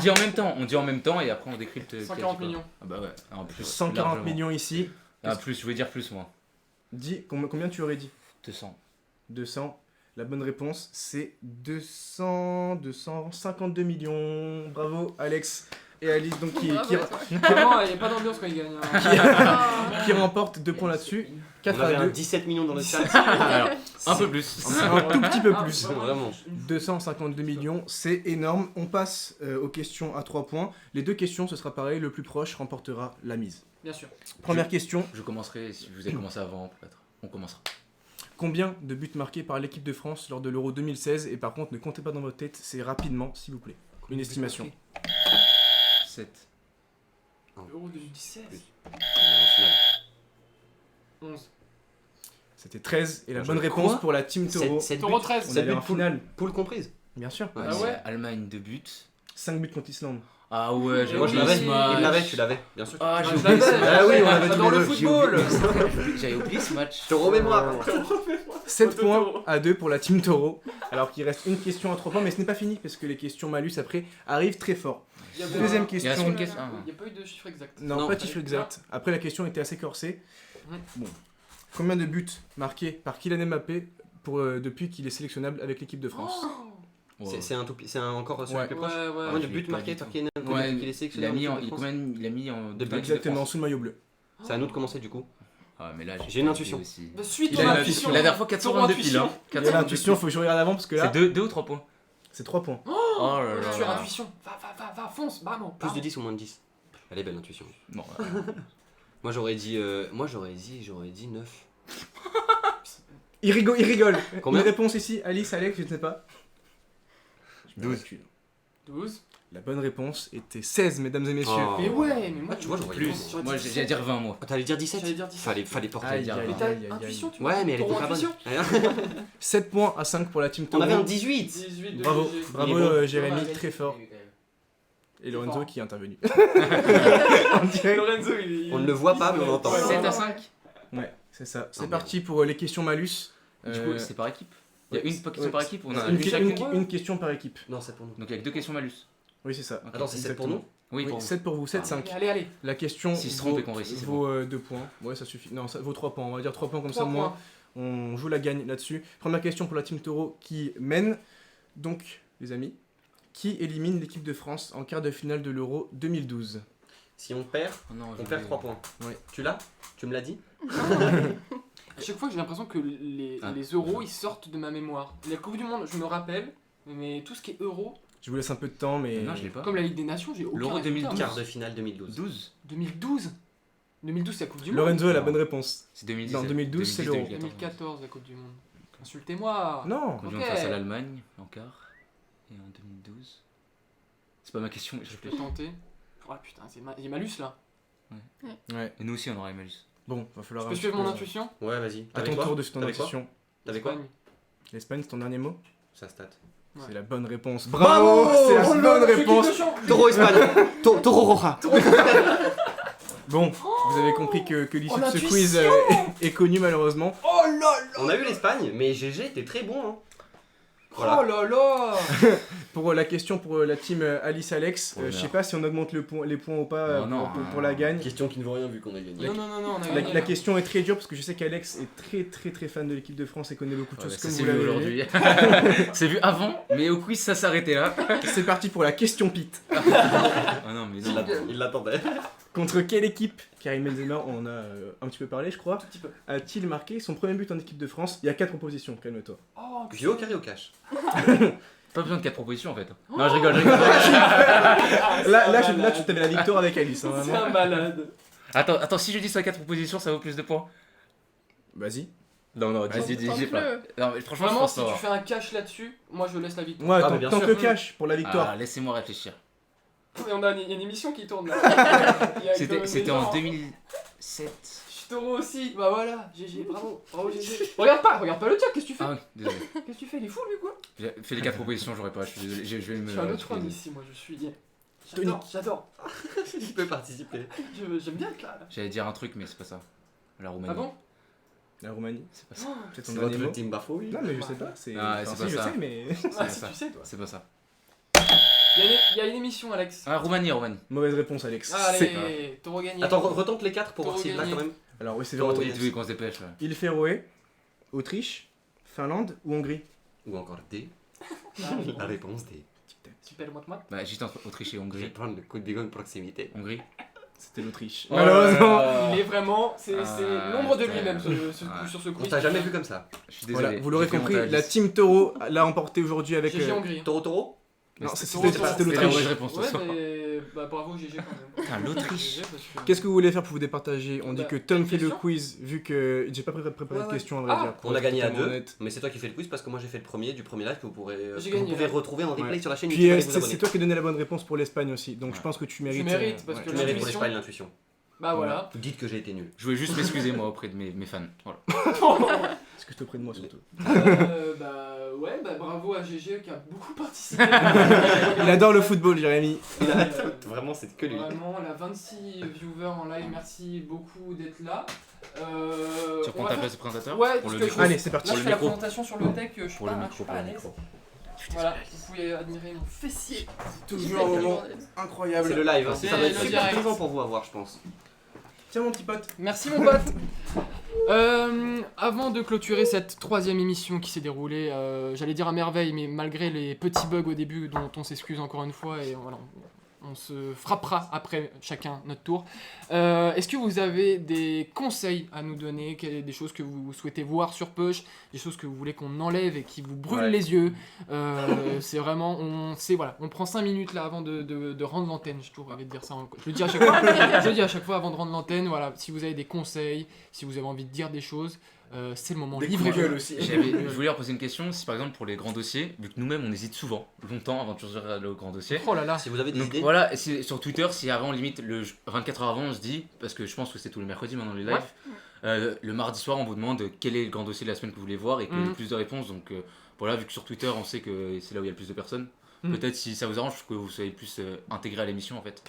dit en même temps et après on décrypte. 140 millions. Ah bah ouais, en plus. 140 largement. millions ici. Ah, plus, je veux dire plus moi. Dis, combien tu aurais dit? 200. 200. La bonne réponse, c'est 252 millions. Bravo, Alex et Alice, donc qui Bravo à toi. Vraiment, il n'y a pas d'ambiance quand il gagne. hein. Ah. remporte 2 points là-dessus. On 4 avait à un 2. 17 millions dans le chat. Alors, un peu plus. Un tout petit peu Ah, plus. Vraiment. 252 millions, c'est énorme. On passe aux questions à 3 points. Les 2 questions, ce sera pareil. Le plus proche remportera la mise. Bien sûr. Première question. Je commencerai, si vous avez commencé avant, peut-être. On commencera. Combien de buts marqués par l'équipe de France lors de l'Euro 2016? Et par contre, ne comptez pas dans votre tête, c'est rapidement, s'il vous plaît. Une estimation. 7. Euro 2016. Plus. En finale. 11. C'était 13. Et la Je bonne crois. réponse pour la Team Taureau. 7 Taureau buts. 13. On Sept allait buts en poule. finale. Poule comprise. Bien sûr. Ouais. Ah ouais. Allemagne 2 buts. 5 buts contre l'Islande. Ah ouais, j'ai Et Moi je oui, l'avais. ce Il match. l'avait, tu l'avais. Bien sûr. Ah, Ah, j'ai je oublié l'avais. ce match. Ah oui, on l'avait J'adore tous le les deux. football. J'avais oublié ce match. Je te remémore. 7 points à 2 pour la Team Taureau. Alors qu'il reste une question à 3 points, mais ce n'est pas fini parce que les questions malus après arrivent très fort. Il y avait Deuxième un- question. Il reste une question. Il n'y a pas eu de chiffre exact. Non, Non. pas de chiffre exact. Après, la question était assez corsée. Ouais. Bon. Combien de buts marqués par Kylian Mbappé depuis qu'il est sélectionnable avec l'équipe de France? Ouais. C'est encore celui Ouais. le plus Ouais, proche. ouais. Combien de je l'ai buts pas marqués du par tout. Kylian Ouais, qu'il est il sélectionné a en mis équipe en, de il, France quand même, il a mis en. De buts. Exactement, sous le maillot bleu. C'est à nous de commencer du coup. Ah, mais là, J'ai une intuition. Aussi. Bah, suis Il ton a une intuition. intuition. La dernière fois, 422 piles. Hein. Il y a l'intuition, faut que je regarde avant parce que là, C'est 2 ou 3 points. c'est 3 points. Oh là là. Tu as intuition. Va, fonce, vraiment. Plus de 10 ou moins de 10. Elle est belle l'intuition. Non, Moi j'aurais dit 9. Il rigole. Combien Une réponse ici, Alice, Alex, je ne sais pas. 12. 12. La bonne réponse était 16, mesdames et messieurs. Oh. Mais ouais, mais moi. Ah, tu vois, j'aurais plus. dit Moi, j'allais dire 20, moi. Ah, t'allais dire 17 J'allais dire 17. Fallait porter. Aïe, dire aïe, Mais vingt. t'as aïe, aïe, aïe. intuition, tu Ouais, mais elle Ton était pas bonne. intuition. 7 points à 5 pour la Team On Taureau. avait un 18. 18 de Bravo, GG. bravo Il est bon. Jérémy, Ouais, très fort. Et Lorenzo fort. qui est intervenu. En direct. Lorenzo, il On ne le voit pas, mais on l'entend. Ouais, 7 ouais. à 5. Ouais, c'est ça. C'est merde. parti pour les questions malus. Du coup, c'est par équipe. Il y a ouais, une question ouais. par équipe ou on a une, vu que- chacune. une question par équipe. Non, c'est pour nous. Donc, avec 2 questions malus. Oui, c'est ça. Ok. Attends, c'est 7 pour Exactement. nous Oui, Oui, pour vous. 7 pour vous, 7, Ah, 5. Allez. La question S'il se trompe et qu'on réussit, c'est vaut 2 points. Ouais, ça suffit. Non, ça vaut 3 points. On va dire 3 points comme ça, 3 moi. points. On joue la gagne là-dessus. Première question pour la Team Taureau qui mène. Donc, les amis, qui élimine l'équipe de France en quart de finale de l'Euro 2012? Si on perd, Oh non, on j'ai perd oublié. 3 points. Ouais. Tu l'as Tu me l'as dit À chaque fois, j'ai l'impression que les Ah. euros ils sortent de ma mémoire. La Coupe du Monde, je me rappelle, mais tout ce qui est euro, Je vous laisse un peu de temps, mais. Non, je l'ai pas. comme la Ligue des Nations, j'ai aucun L'Euro résultat. 2012. Quart de finale 2012. 12. 2012 2012, c'est la Coupe du Monde. Lorenzo a la bonne réponse. C'est 2010. Non, 2012, c'est l'Euro. 2014, la Coupe du Monde. Insultez-moi. Non. Quand je Ok. viens face à l'Allemagne en quart. Et en 2012. C'est pas ma question, mais je Je peux réfléchis. tenter. Oh putain, il y a malus là. Ouais. Et nous aussi, on aurait malus. Bon, va falloir. Je un peux petit suivre mon peu- intuition Ouais, vas-y. À T'avais ton quoi tour de ton T'avais quoi intuition. T'avais quoi Espagne. L'Espagne, c'est ton dernier mot? Ça stat. Ouais. C'est la bonne réponse. Bravo Bravo, c'est la Oh bonne réponse. Taureau Espagne. Taureau Roja. Bon, vous avez compris que l'issue Oh, de ce l'intuition. quiz est connue malheureusement. Oh là là. On a eu l'Espagne, mais GG était très bon. Hein. Voilà. Oh là là. Pour la question pour la team Alice-Alex, je sais pas si on augmente les points ou pas pour la gagne. Question qui ne vaut rien vu qu'on a gagné. Non, on a gagné. La question est très dure parce que je sais qu'Alex est très fan de l'équipe de France et connaît beaucoup de choses comme C'est vous vu l'avez aujourd'hui. C'est vu avant, mais au quiz ça s'arrêtait là. C'est parti pour la question Pete. Ah non, mais non. Il l'attendait. Contre quelle équipe, Karim Benzema, on en a un petit peu parlé je crois, Un petit peu. a-t-il marqué son premier but en équipe de France? Il y a 4 propositions, calme-toi. Oh, Juo, carré au cash. Pas besoin de 4 propositions en fait. Oh. Non, je rigole. Là tu t'avais la victoire avec Alice, hein, C'est vraiment. un malade. Attends, si je dis ça 4 propositions, ça vaut plus de points. Vas-y. Non, Vas-y, dis pas. Tente-le. Non, mais franchement, Vraiment, je si pense tu pas. fais un cash là-dessus, moi je laisse la victoire. Moi, Ah, mais bien tant sûr. que cash pour la victoire. Ah, laissez-moi réfléchir. Et on a une émission qui tourne là. Il y a quand même des C'était gens, en hein. 2007. Chutoro aussi, bah voilà, GG, bravo GG. Regarde pas le chat, qu'est-ce que tu fais? Ah oui, désolé. Qu'est-ce que tu fais? Il est fou lui quoi? J'ai fait les 4 propositions, j'aurais pas, je suis désolé. Je vais Je me. suis un autre fan ici, moi je suis. Tonique. J'adore. Il peut participer. J'aime bien être là. J'allais dire un truc, mais c'est pas ça. La Roumanie. Ah bon? La Roumanie. C'est pas ça. C'est ton C'est dernier votre mot. team Bafo, oui. Non mais je sais pas, c'est... Ah, enfin, c'est si, pas je ça. sais mais... Ah, pas si ça. tu sais toi. C'est pas ça. Il y a une émission, Alex. Ah, Roumanie. Mauvaise réponse Alex. Allez, t'auras gagné. Attends, retente les 4 pour voir T'auras s'il là gagné. quand même. Alors oui c'est Taureau, vrai. oui. Tu veux qu'on se dépêche là. Île Féroé, Autriche, Finlande ou Hongrie? Ou encore D. Ah, La réponse D. super, moi. Bah, j'étais entre Autriche et Je vais Hongrie. prendre le coup de bigot de proximité. Hongrie. C'était l'Autriche. Oh Malheureusement. là là. Il est vraiment. C'est Ah, l'ombre de putain. lui-même Ah. sur ce On quiz. t'a jamais vu comme ça. Je suis désolé. Voilà, vous l'aurez J'ai fait compris, monter la liste. team Taureau l'a emporté aujourd'hui avec... GG Hongrie. Taureau Non, C'était c'était Taureau, la mauvaise l'Autriche. réponse. Ouais, ce soir. mais bah bravo GG quand même. Putain, l'Autriche. GG, parce que- Qu'est-ce que vous voulez faire pour vous départager? On dit Bah, que Tom fait le question quiz, vu que j'ai pas préparé Ouais, de ouais. questions à vrai Ah, dire. pour On a être gagné à totalement 2, honnête. mais c'est toi qui fais le quiz parce que moi j'ai fait le premier du premier live que vous pourrez J'ai que vous gagné, pouvez là. retrouver en replay Ouais. sur la chaîne Puis YouTube. Allez vous c'est abonner. toi qui as donné la bonne réponse pour l'Espagne aussi, donc Ouais. je pense que tu Tu mérites. mérites, parce que Tu mérites pour l'intuition- l'Espagne l'intuition. Bah voilà. Vous dites que j'ai été nul. Je voulais juste m'excuser moi auprès de mes fans. Voilà. Est-ce que je te prie de moi surtout? Bah ouais, bah bravo à GG qui a beaucoup participé. Il adore le football, Jérémy. Vraiment, c'est que lui. Vraiment, la 26 viewers en live, merci beaucoup d'être là. Tu on reprends va ta faire- place de présentateur Ouais, pour parce le que micro. Allez, c'est parti. Là, Pour je le fais la micro. présentation sur le tech, je suis Pour pas, le je micro, suis pas pour à le l'aise. micro. Voilà, vous pouvez admirer mon fessier. Toujours un moment incroyable. C'est le live, hein. C'est Ça va être le super direct. plaisant pour vous à voir, je pense. Tiens mon petit pote. Merci mon pote. Avant de clôturer cette troisième émission qui s'est déroulée, j'allais dire à merveille, mais malgré les petits bugs au début dont on s'excuse encore une fois, et voilà, on se frappera après chacun notre tour. Est-ce que vous avez des conseils à nous donner, des choses que vous souhaitez voir sur Push, des choses que vous voulez qu'on enlève et qui vous brûlent Ouais. les yeux? C'est vraiment, on prend 5 minutes là avant de rendre l'antenne. J'ai toujours envie de dire ça. Je le dis à chaque fois. Je le dis à chaque fois avant de rendre l'antenne. Voilà, si vous avez des conseils, si vous avez envie de dire des choses, c'est le moment. Des coups de Livrez-vous. gueule aussi. Je voulais leur poser une question, si par exemple pour les grands dossiers, vu que nous-mêmes on hésite souvent, longtemps avant de choisir le grand dossier. Oh là là. Si vous avez des Donc idées, voilà, et sur Twitter, si avant, limite, 24 heures avant, on se dit, parce que je pense que c'est tous les mercredis maintenant les lives, le mardi soir, on vous demande quel est le grand dossier de la semaine que vous voulez voir et qu'il y ait Mhm. plus de réponses. Donc voilà, vu que sur Twitter, on sait que c'est là où il y a le plus de personnes, Mhm. peut-être si ça vous arrange, que vous soyez plus intégré à l'émission en fait.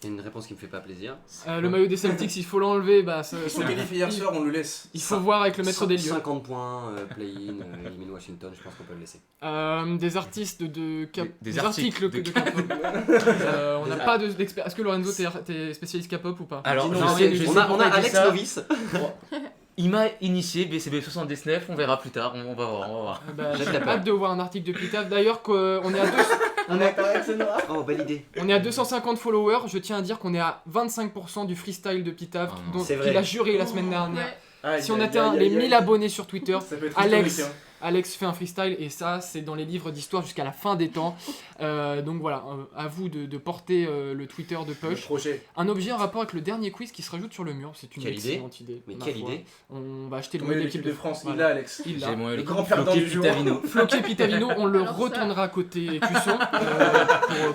il y a une réponse qui me fait pas plaisir. Le maillot des Celtics, il faut l'enlever. Bah, Ils sont qualifiés hier soir, on le laisse. il faut voir avec le maître des lieux. 50 points, play-in, élimine Washington, je pense qu'on peut le laisser. Des artistes de Des articles articles de K-pop. On n'a pas d'expert. Est-ce que Lorenzo, t'es spécialiste K-pop ou pas? Alors, Dis je non, sais, mais je on sais On a pourquoi il dit Alex ça. Novice. Il m'a initié BCB79, on verra plus tard, on va voir. Bah, J'ai j'ai très peur. hâte de voir un article de Pitav. D'ailleurs, qu'on est à Oh, belle idée. On est à 250 followers, je tiens à dire qu'on est à 25% du freestyle de Pitav, Ah non. dont C'est vrai. il a juré la semaine dernière. Ouais. Si on atteint les 1000 abonnés sur Twitter, Ça peut être Alex. historique, hein. Alex fait un freestyle et ça, c'est dans les livres d'histoire jusqu'à la fin des temps. Donc voilà, à vous de porter le Twitter de Le Push. projet. Un objet en rapport avec le dernier quiz qui se rajoute sur le mur, c'est une Quelle idée. excellente idée. Mais ma quelle foi. idée. On va acheter le On maillot met de l'équipe de France, il Voilà. l'a Alex. Il l'a. J'ai moi Le grand perdant Floqué du jour. Pitavino. Floqué Pitavino, on le Alors ça. retournera côté cuisson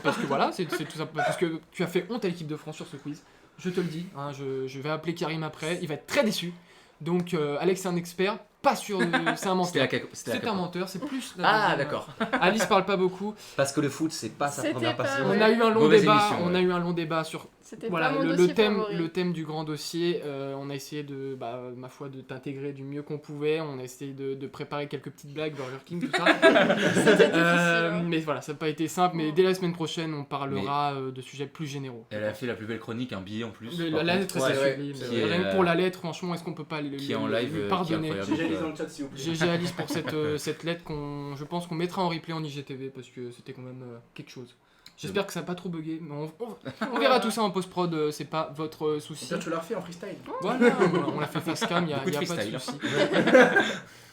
parce que voilà, c'est tout ça, parce que tu as fait honte à l'équipe de France sur ce quiz. Je te le dis, hein, je vais appeler Karim après, il va être très déçu. Donc Alex est un expert, pas sûr, c'est un menteur. C'était C'est un menteur, c'est plus la Ah, deuxième. d'accord. Alice parle pas beaucoup. Parce que le foot, c'est pas sa C'était première pas passion. vrai. On a eu un long Mauvaise débat. émission, On ouais. a eu un long débat sur C'était voilà, pas mon le dossier thème, favori. le thème du grand dossier. On a essayé de, ma foi, de t'intégrer du mieux qu'on pouvait. On a essayé de préparer quelques petites blagues, Burger King, tout ça. C'était difficile. Hein. Mais voilà, ça n'a pas été simple. Mais dès la semaine prochaine, on parlera de sujets plus généraux. Elle a fait la plus belle chronique, un billet en plus. La par lettre, contre. c'est ouais, sublime. c'est vrai. Rien que pour la lettre, franchement, est-ce qu'on peut pas Qui est en live, lui qui est pardonner incroyable. GG Alice dans le chat s'il vous plaît. GG Alice pour cette lettre je pense qu'on mettra en replay en IGTV parce que c'était quand même quelque chose. J'espère que ça n'a pas trop bugué, mais on verra tout ça en post-prod, c'est pas votre souci. Tiens, tu l'as refait en freestyle. Voilà, on l'a fait face cam, il n'y a, Beaucoup de pas de freestyle. souci.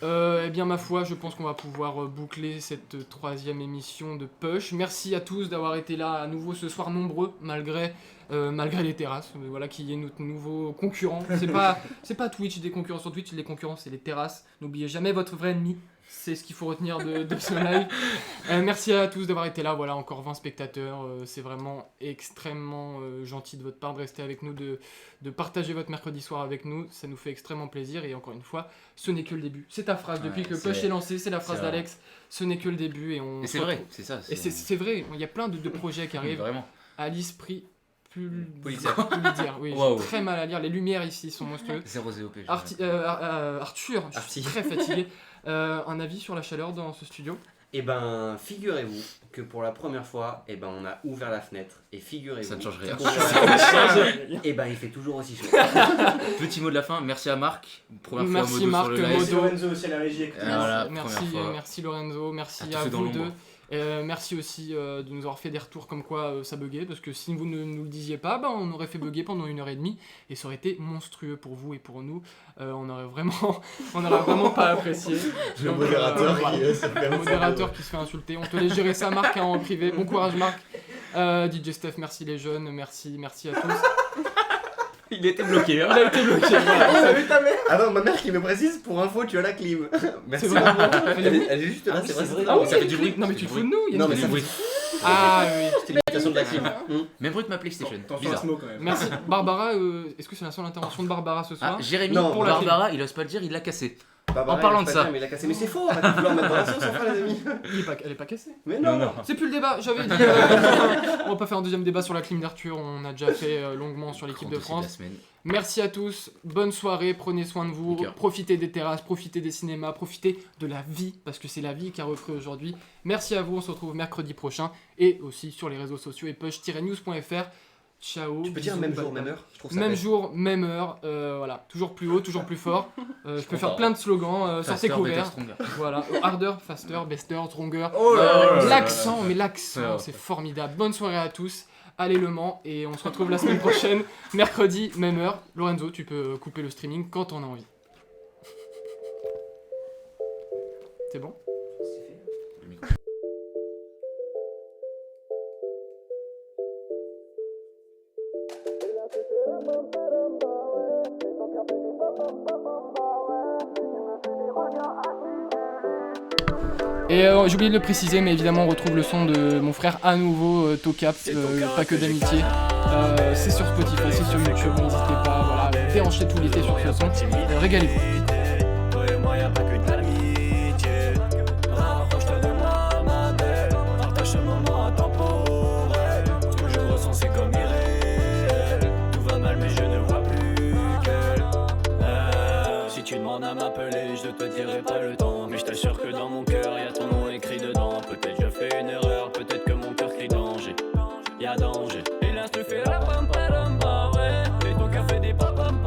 Eh bien, ma foi, je pense qu'on va pouvoir boucler cette troisième émission de Push. Merci à tous d'avoir été là à nouveau ce soir, nombreux, malgré les terrasses, voilà, qui est notre nouveau concurrent. C'est pas Twitch, des concurrents sur Twitch, les concurrents, c'est les terrasses. N'oubliez jamais votre vrai ennemi. C'est ce qu'il faut retenir de ce live. Merci à tous d'avoir été là. Voilà, encore 20 spectateurs. C'est vraiment extrêmement gentil de votre part de rester avec nous, de partager votre mercredi soir avec nous. Ça nous fait extrêmement plaisir. Et encore une fois, ce n'est que le début. C'est ta phrase. Depuis Ouais, que c'est- Push est lancé, c'est la phrase c'est vrai. d'Alex. Ce n'est que le début. Et Et c'est vrai, c'est ça. Et c'est vrai. Il y a plein de projets qui arrivent. Vraiment. Alice Prix. Pulitzer. Pulitzer, oui, Waouh. j'ai très mal à lire. Les lumières ici sont monstrueuses. 0 ZOP. Arthur, je suis Arty. très fatigué. Un avis sur la chaleur dans ce studio? Et ben, figurez-vous que pour la première fois, et ben, on a ouvert la fenêtre. Et figurez-vous. Ça ne change rien. qu'on- Et ben, il fait toujours aussi chaud. Petit mot de la fin, merci à Marc. Première Merci fois Modo Marc, sur le Modo. live. Merci Lorenzo aussi à la régie. Voilà, merci, première fois. merci Lorenzo, merci À tous à ceux dans vous l'ombre. deux. Merci aussi de nous avoir fait des retours comme quoi ça buguait, parce que si vous ne nous le disiez pas, on aurait fait bugger pendant 1h30 et ça aurait été monstrueux pour vous et pour nous. On aurait vraiment pas apprécié. Le Donc, modérateur voilà. qui se fait Le modérateur qui se fait insulter. On te laisse gérer ça, Marc, en privé. Bon courage, Marc. DJ Steph, merci les jeunes, merci à tous. Il était bloqué. Il a été bloqué. voilà. Ah non, ma mère qui me précise, pour info, tu as la clim. Merci. C'est vrai. Elle est juste là, c'est vrai. Ah oui, Ça fait du bruit. Non mais tu te fous de nous, il y a Non, une mais ça bruit. fait Ah oui. c'était l'imitation de la clim. Même bruit que ma PlayStation. Attention à Bizarre. ce mot quand même. Merci. Barbara, est-ce que c'est la seule intervention de Barbara ce soir? Ah, Jérémy, Non, pour la Barbara, il ose pas le dire, il l'a cassé. Barbara, En parlant elle de est ça. pas bien, mais il a cassé. Mais c'est faux, arrête de vouloir mettre dans la sauce, enfin, les amis. Elle est pas cassée. Mais non. C'est plus le débat, j'avais dit. On va pas faire un deuxième débat sur la clim d'Arthur, on a déjà fait longuement sur l'équipe de Grand dossier France. la semaine. Merci à tous, bonne soirée, prenez soin de vous, Nickel. profitez des terrasses, profitez des cinémas, profitez de la vie, parce que c'est la vie qui a repris aujourd'hui. Merci à vous, on se retrouve mercredi prochain, et aussi sur les réseaux sociaux et push-news.fr. Ciao. Tu peux dire bisous, même bye jour, bye. même heure. Je trouve ça Même bête. jour, même heure, voilà, toujours plus haut, toujours plus fort. Je peux faire plein de slogans, sortez Faster, better, couverts. stronger. Voilà, harder, faster, bester, stronger. Oh là là. L'accent, mais l'accent, Ouais. c'est formidable. Bonne soirée à tous. Allez Le Mans et on se retrouve la semaine prochaine, mercredi, même heure. Lorenzo, tu peux couper le streaming quand on a envie. C'est bon? Le micro. Et j'ai oublié de le préciser, mais évidemment on retrouve le son de mon frère à nouveau, Tocap, pas que d'amitié. C'est sur Spotify, c'est sur YouTube, n'hésitez pas, voilà, déhanchez tout l'été sur ce son, régalez-vous. Toi et moi y'a pas que de l'amitié. Rapproche-toi de moi ma belle. Partage ce moment intemporel. Ce que je ressens c'est comme irréel. Tout va mal mais je ne vois plus qu'elle. Si tu demandes à m'appeler je te dirai pas le temps. Mais je t'assure que dans mon cœur y'a ton nom écrit dedans. Peut-être je fais une erreur, peut-être que mon cœur crie danger. Y'a danger. Et l'instru fait la pam pam bah ouais. Et ton cœur fait des pam pam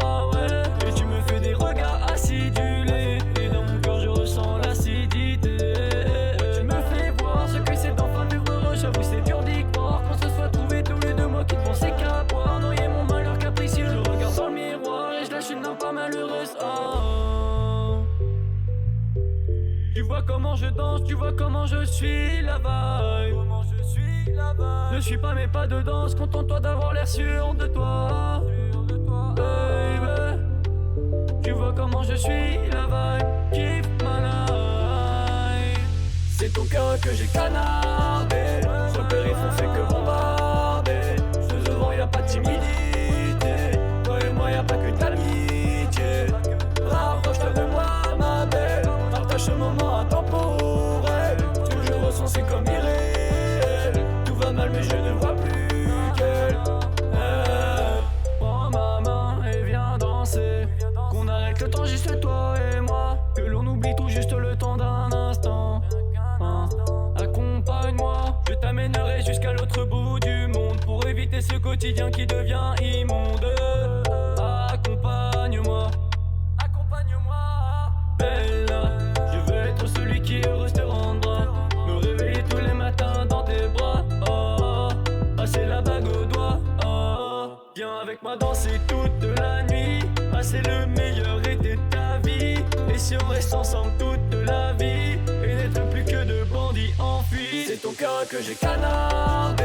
bah ouais. Et tu me fais des regards acidulés. Et dans mon cœur je ressens l'acidité. Tu me fais voir ce que c'est d'enfin vivre heureux. J'avoue c'est dur d'y croire. Qu'on se soit trouvés tous les deux mois qui ne pensaient qu'à boire. Noyer mon malheur capricieux. Je regarde dans le miroir et je lâche une larme pas malheureuse. Oh. Tu vois comment je danse, tu vois comment je suis la vibe. Ne suis pas mes pas de danse, contente-toi d'avoir l'air sûr de toi. Baby. Tu vois comment je suis la vibe, kiffe ma life. C'est ton cœur que j'ai canardé. Sur le périph' on fait que bombarder. Devant y'a pas de timidité. Toi et moi y'a pas que de l'amitié. Rapproche-toi de moi danser. Qu'on arrête le temps, juste toi et moi. Que l'on oublie tout juste le temps d'un instant. Accompagne-moi, je t'amènerai jusqu'à l'autre bout du monde. Pour éviter ce quotidien qui devient immonde. Accompagne-moi, Bella. Je veux être celui qui heureuse te rendra. Me réveiller tous les matins dans tes bras. Passer la bague au doigt. Viens avec moi danser toute la nuit. Passer le meilleur été de ta vie. Et si on reste ensemble toute la vie. Et n'être plus que de bandits enfuis. C'est ton cœur que j'ai canardé.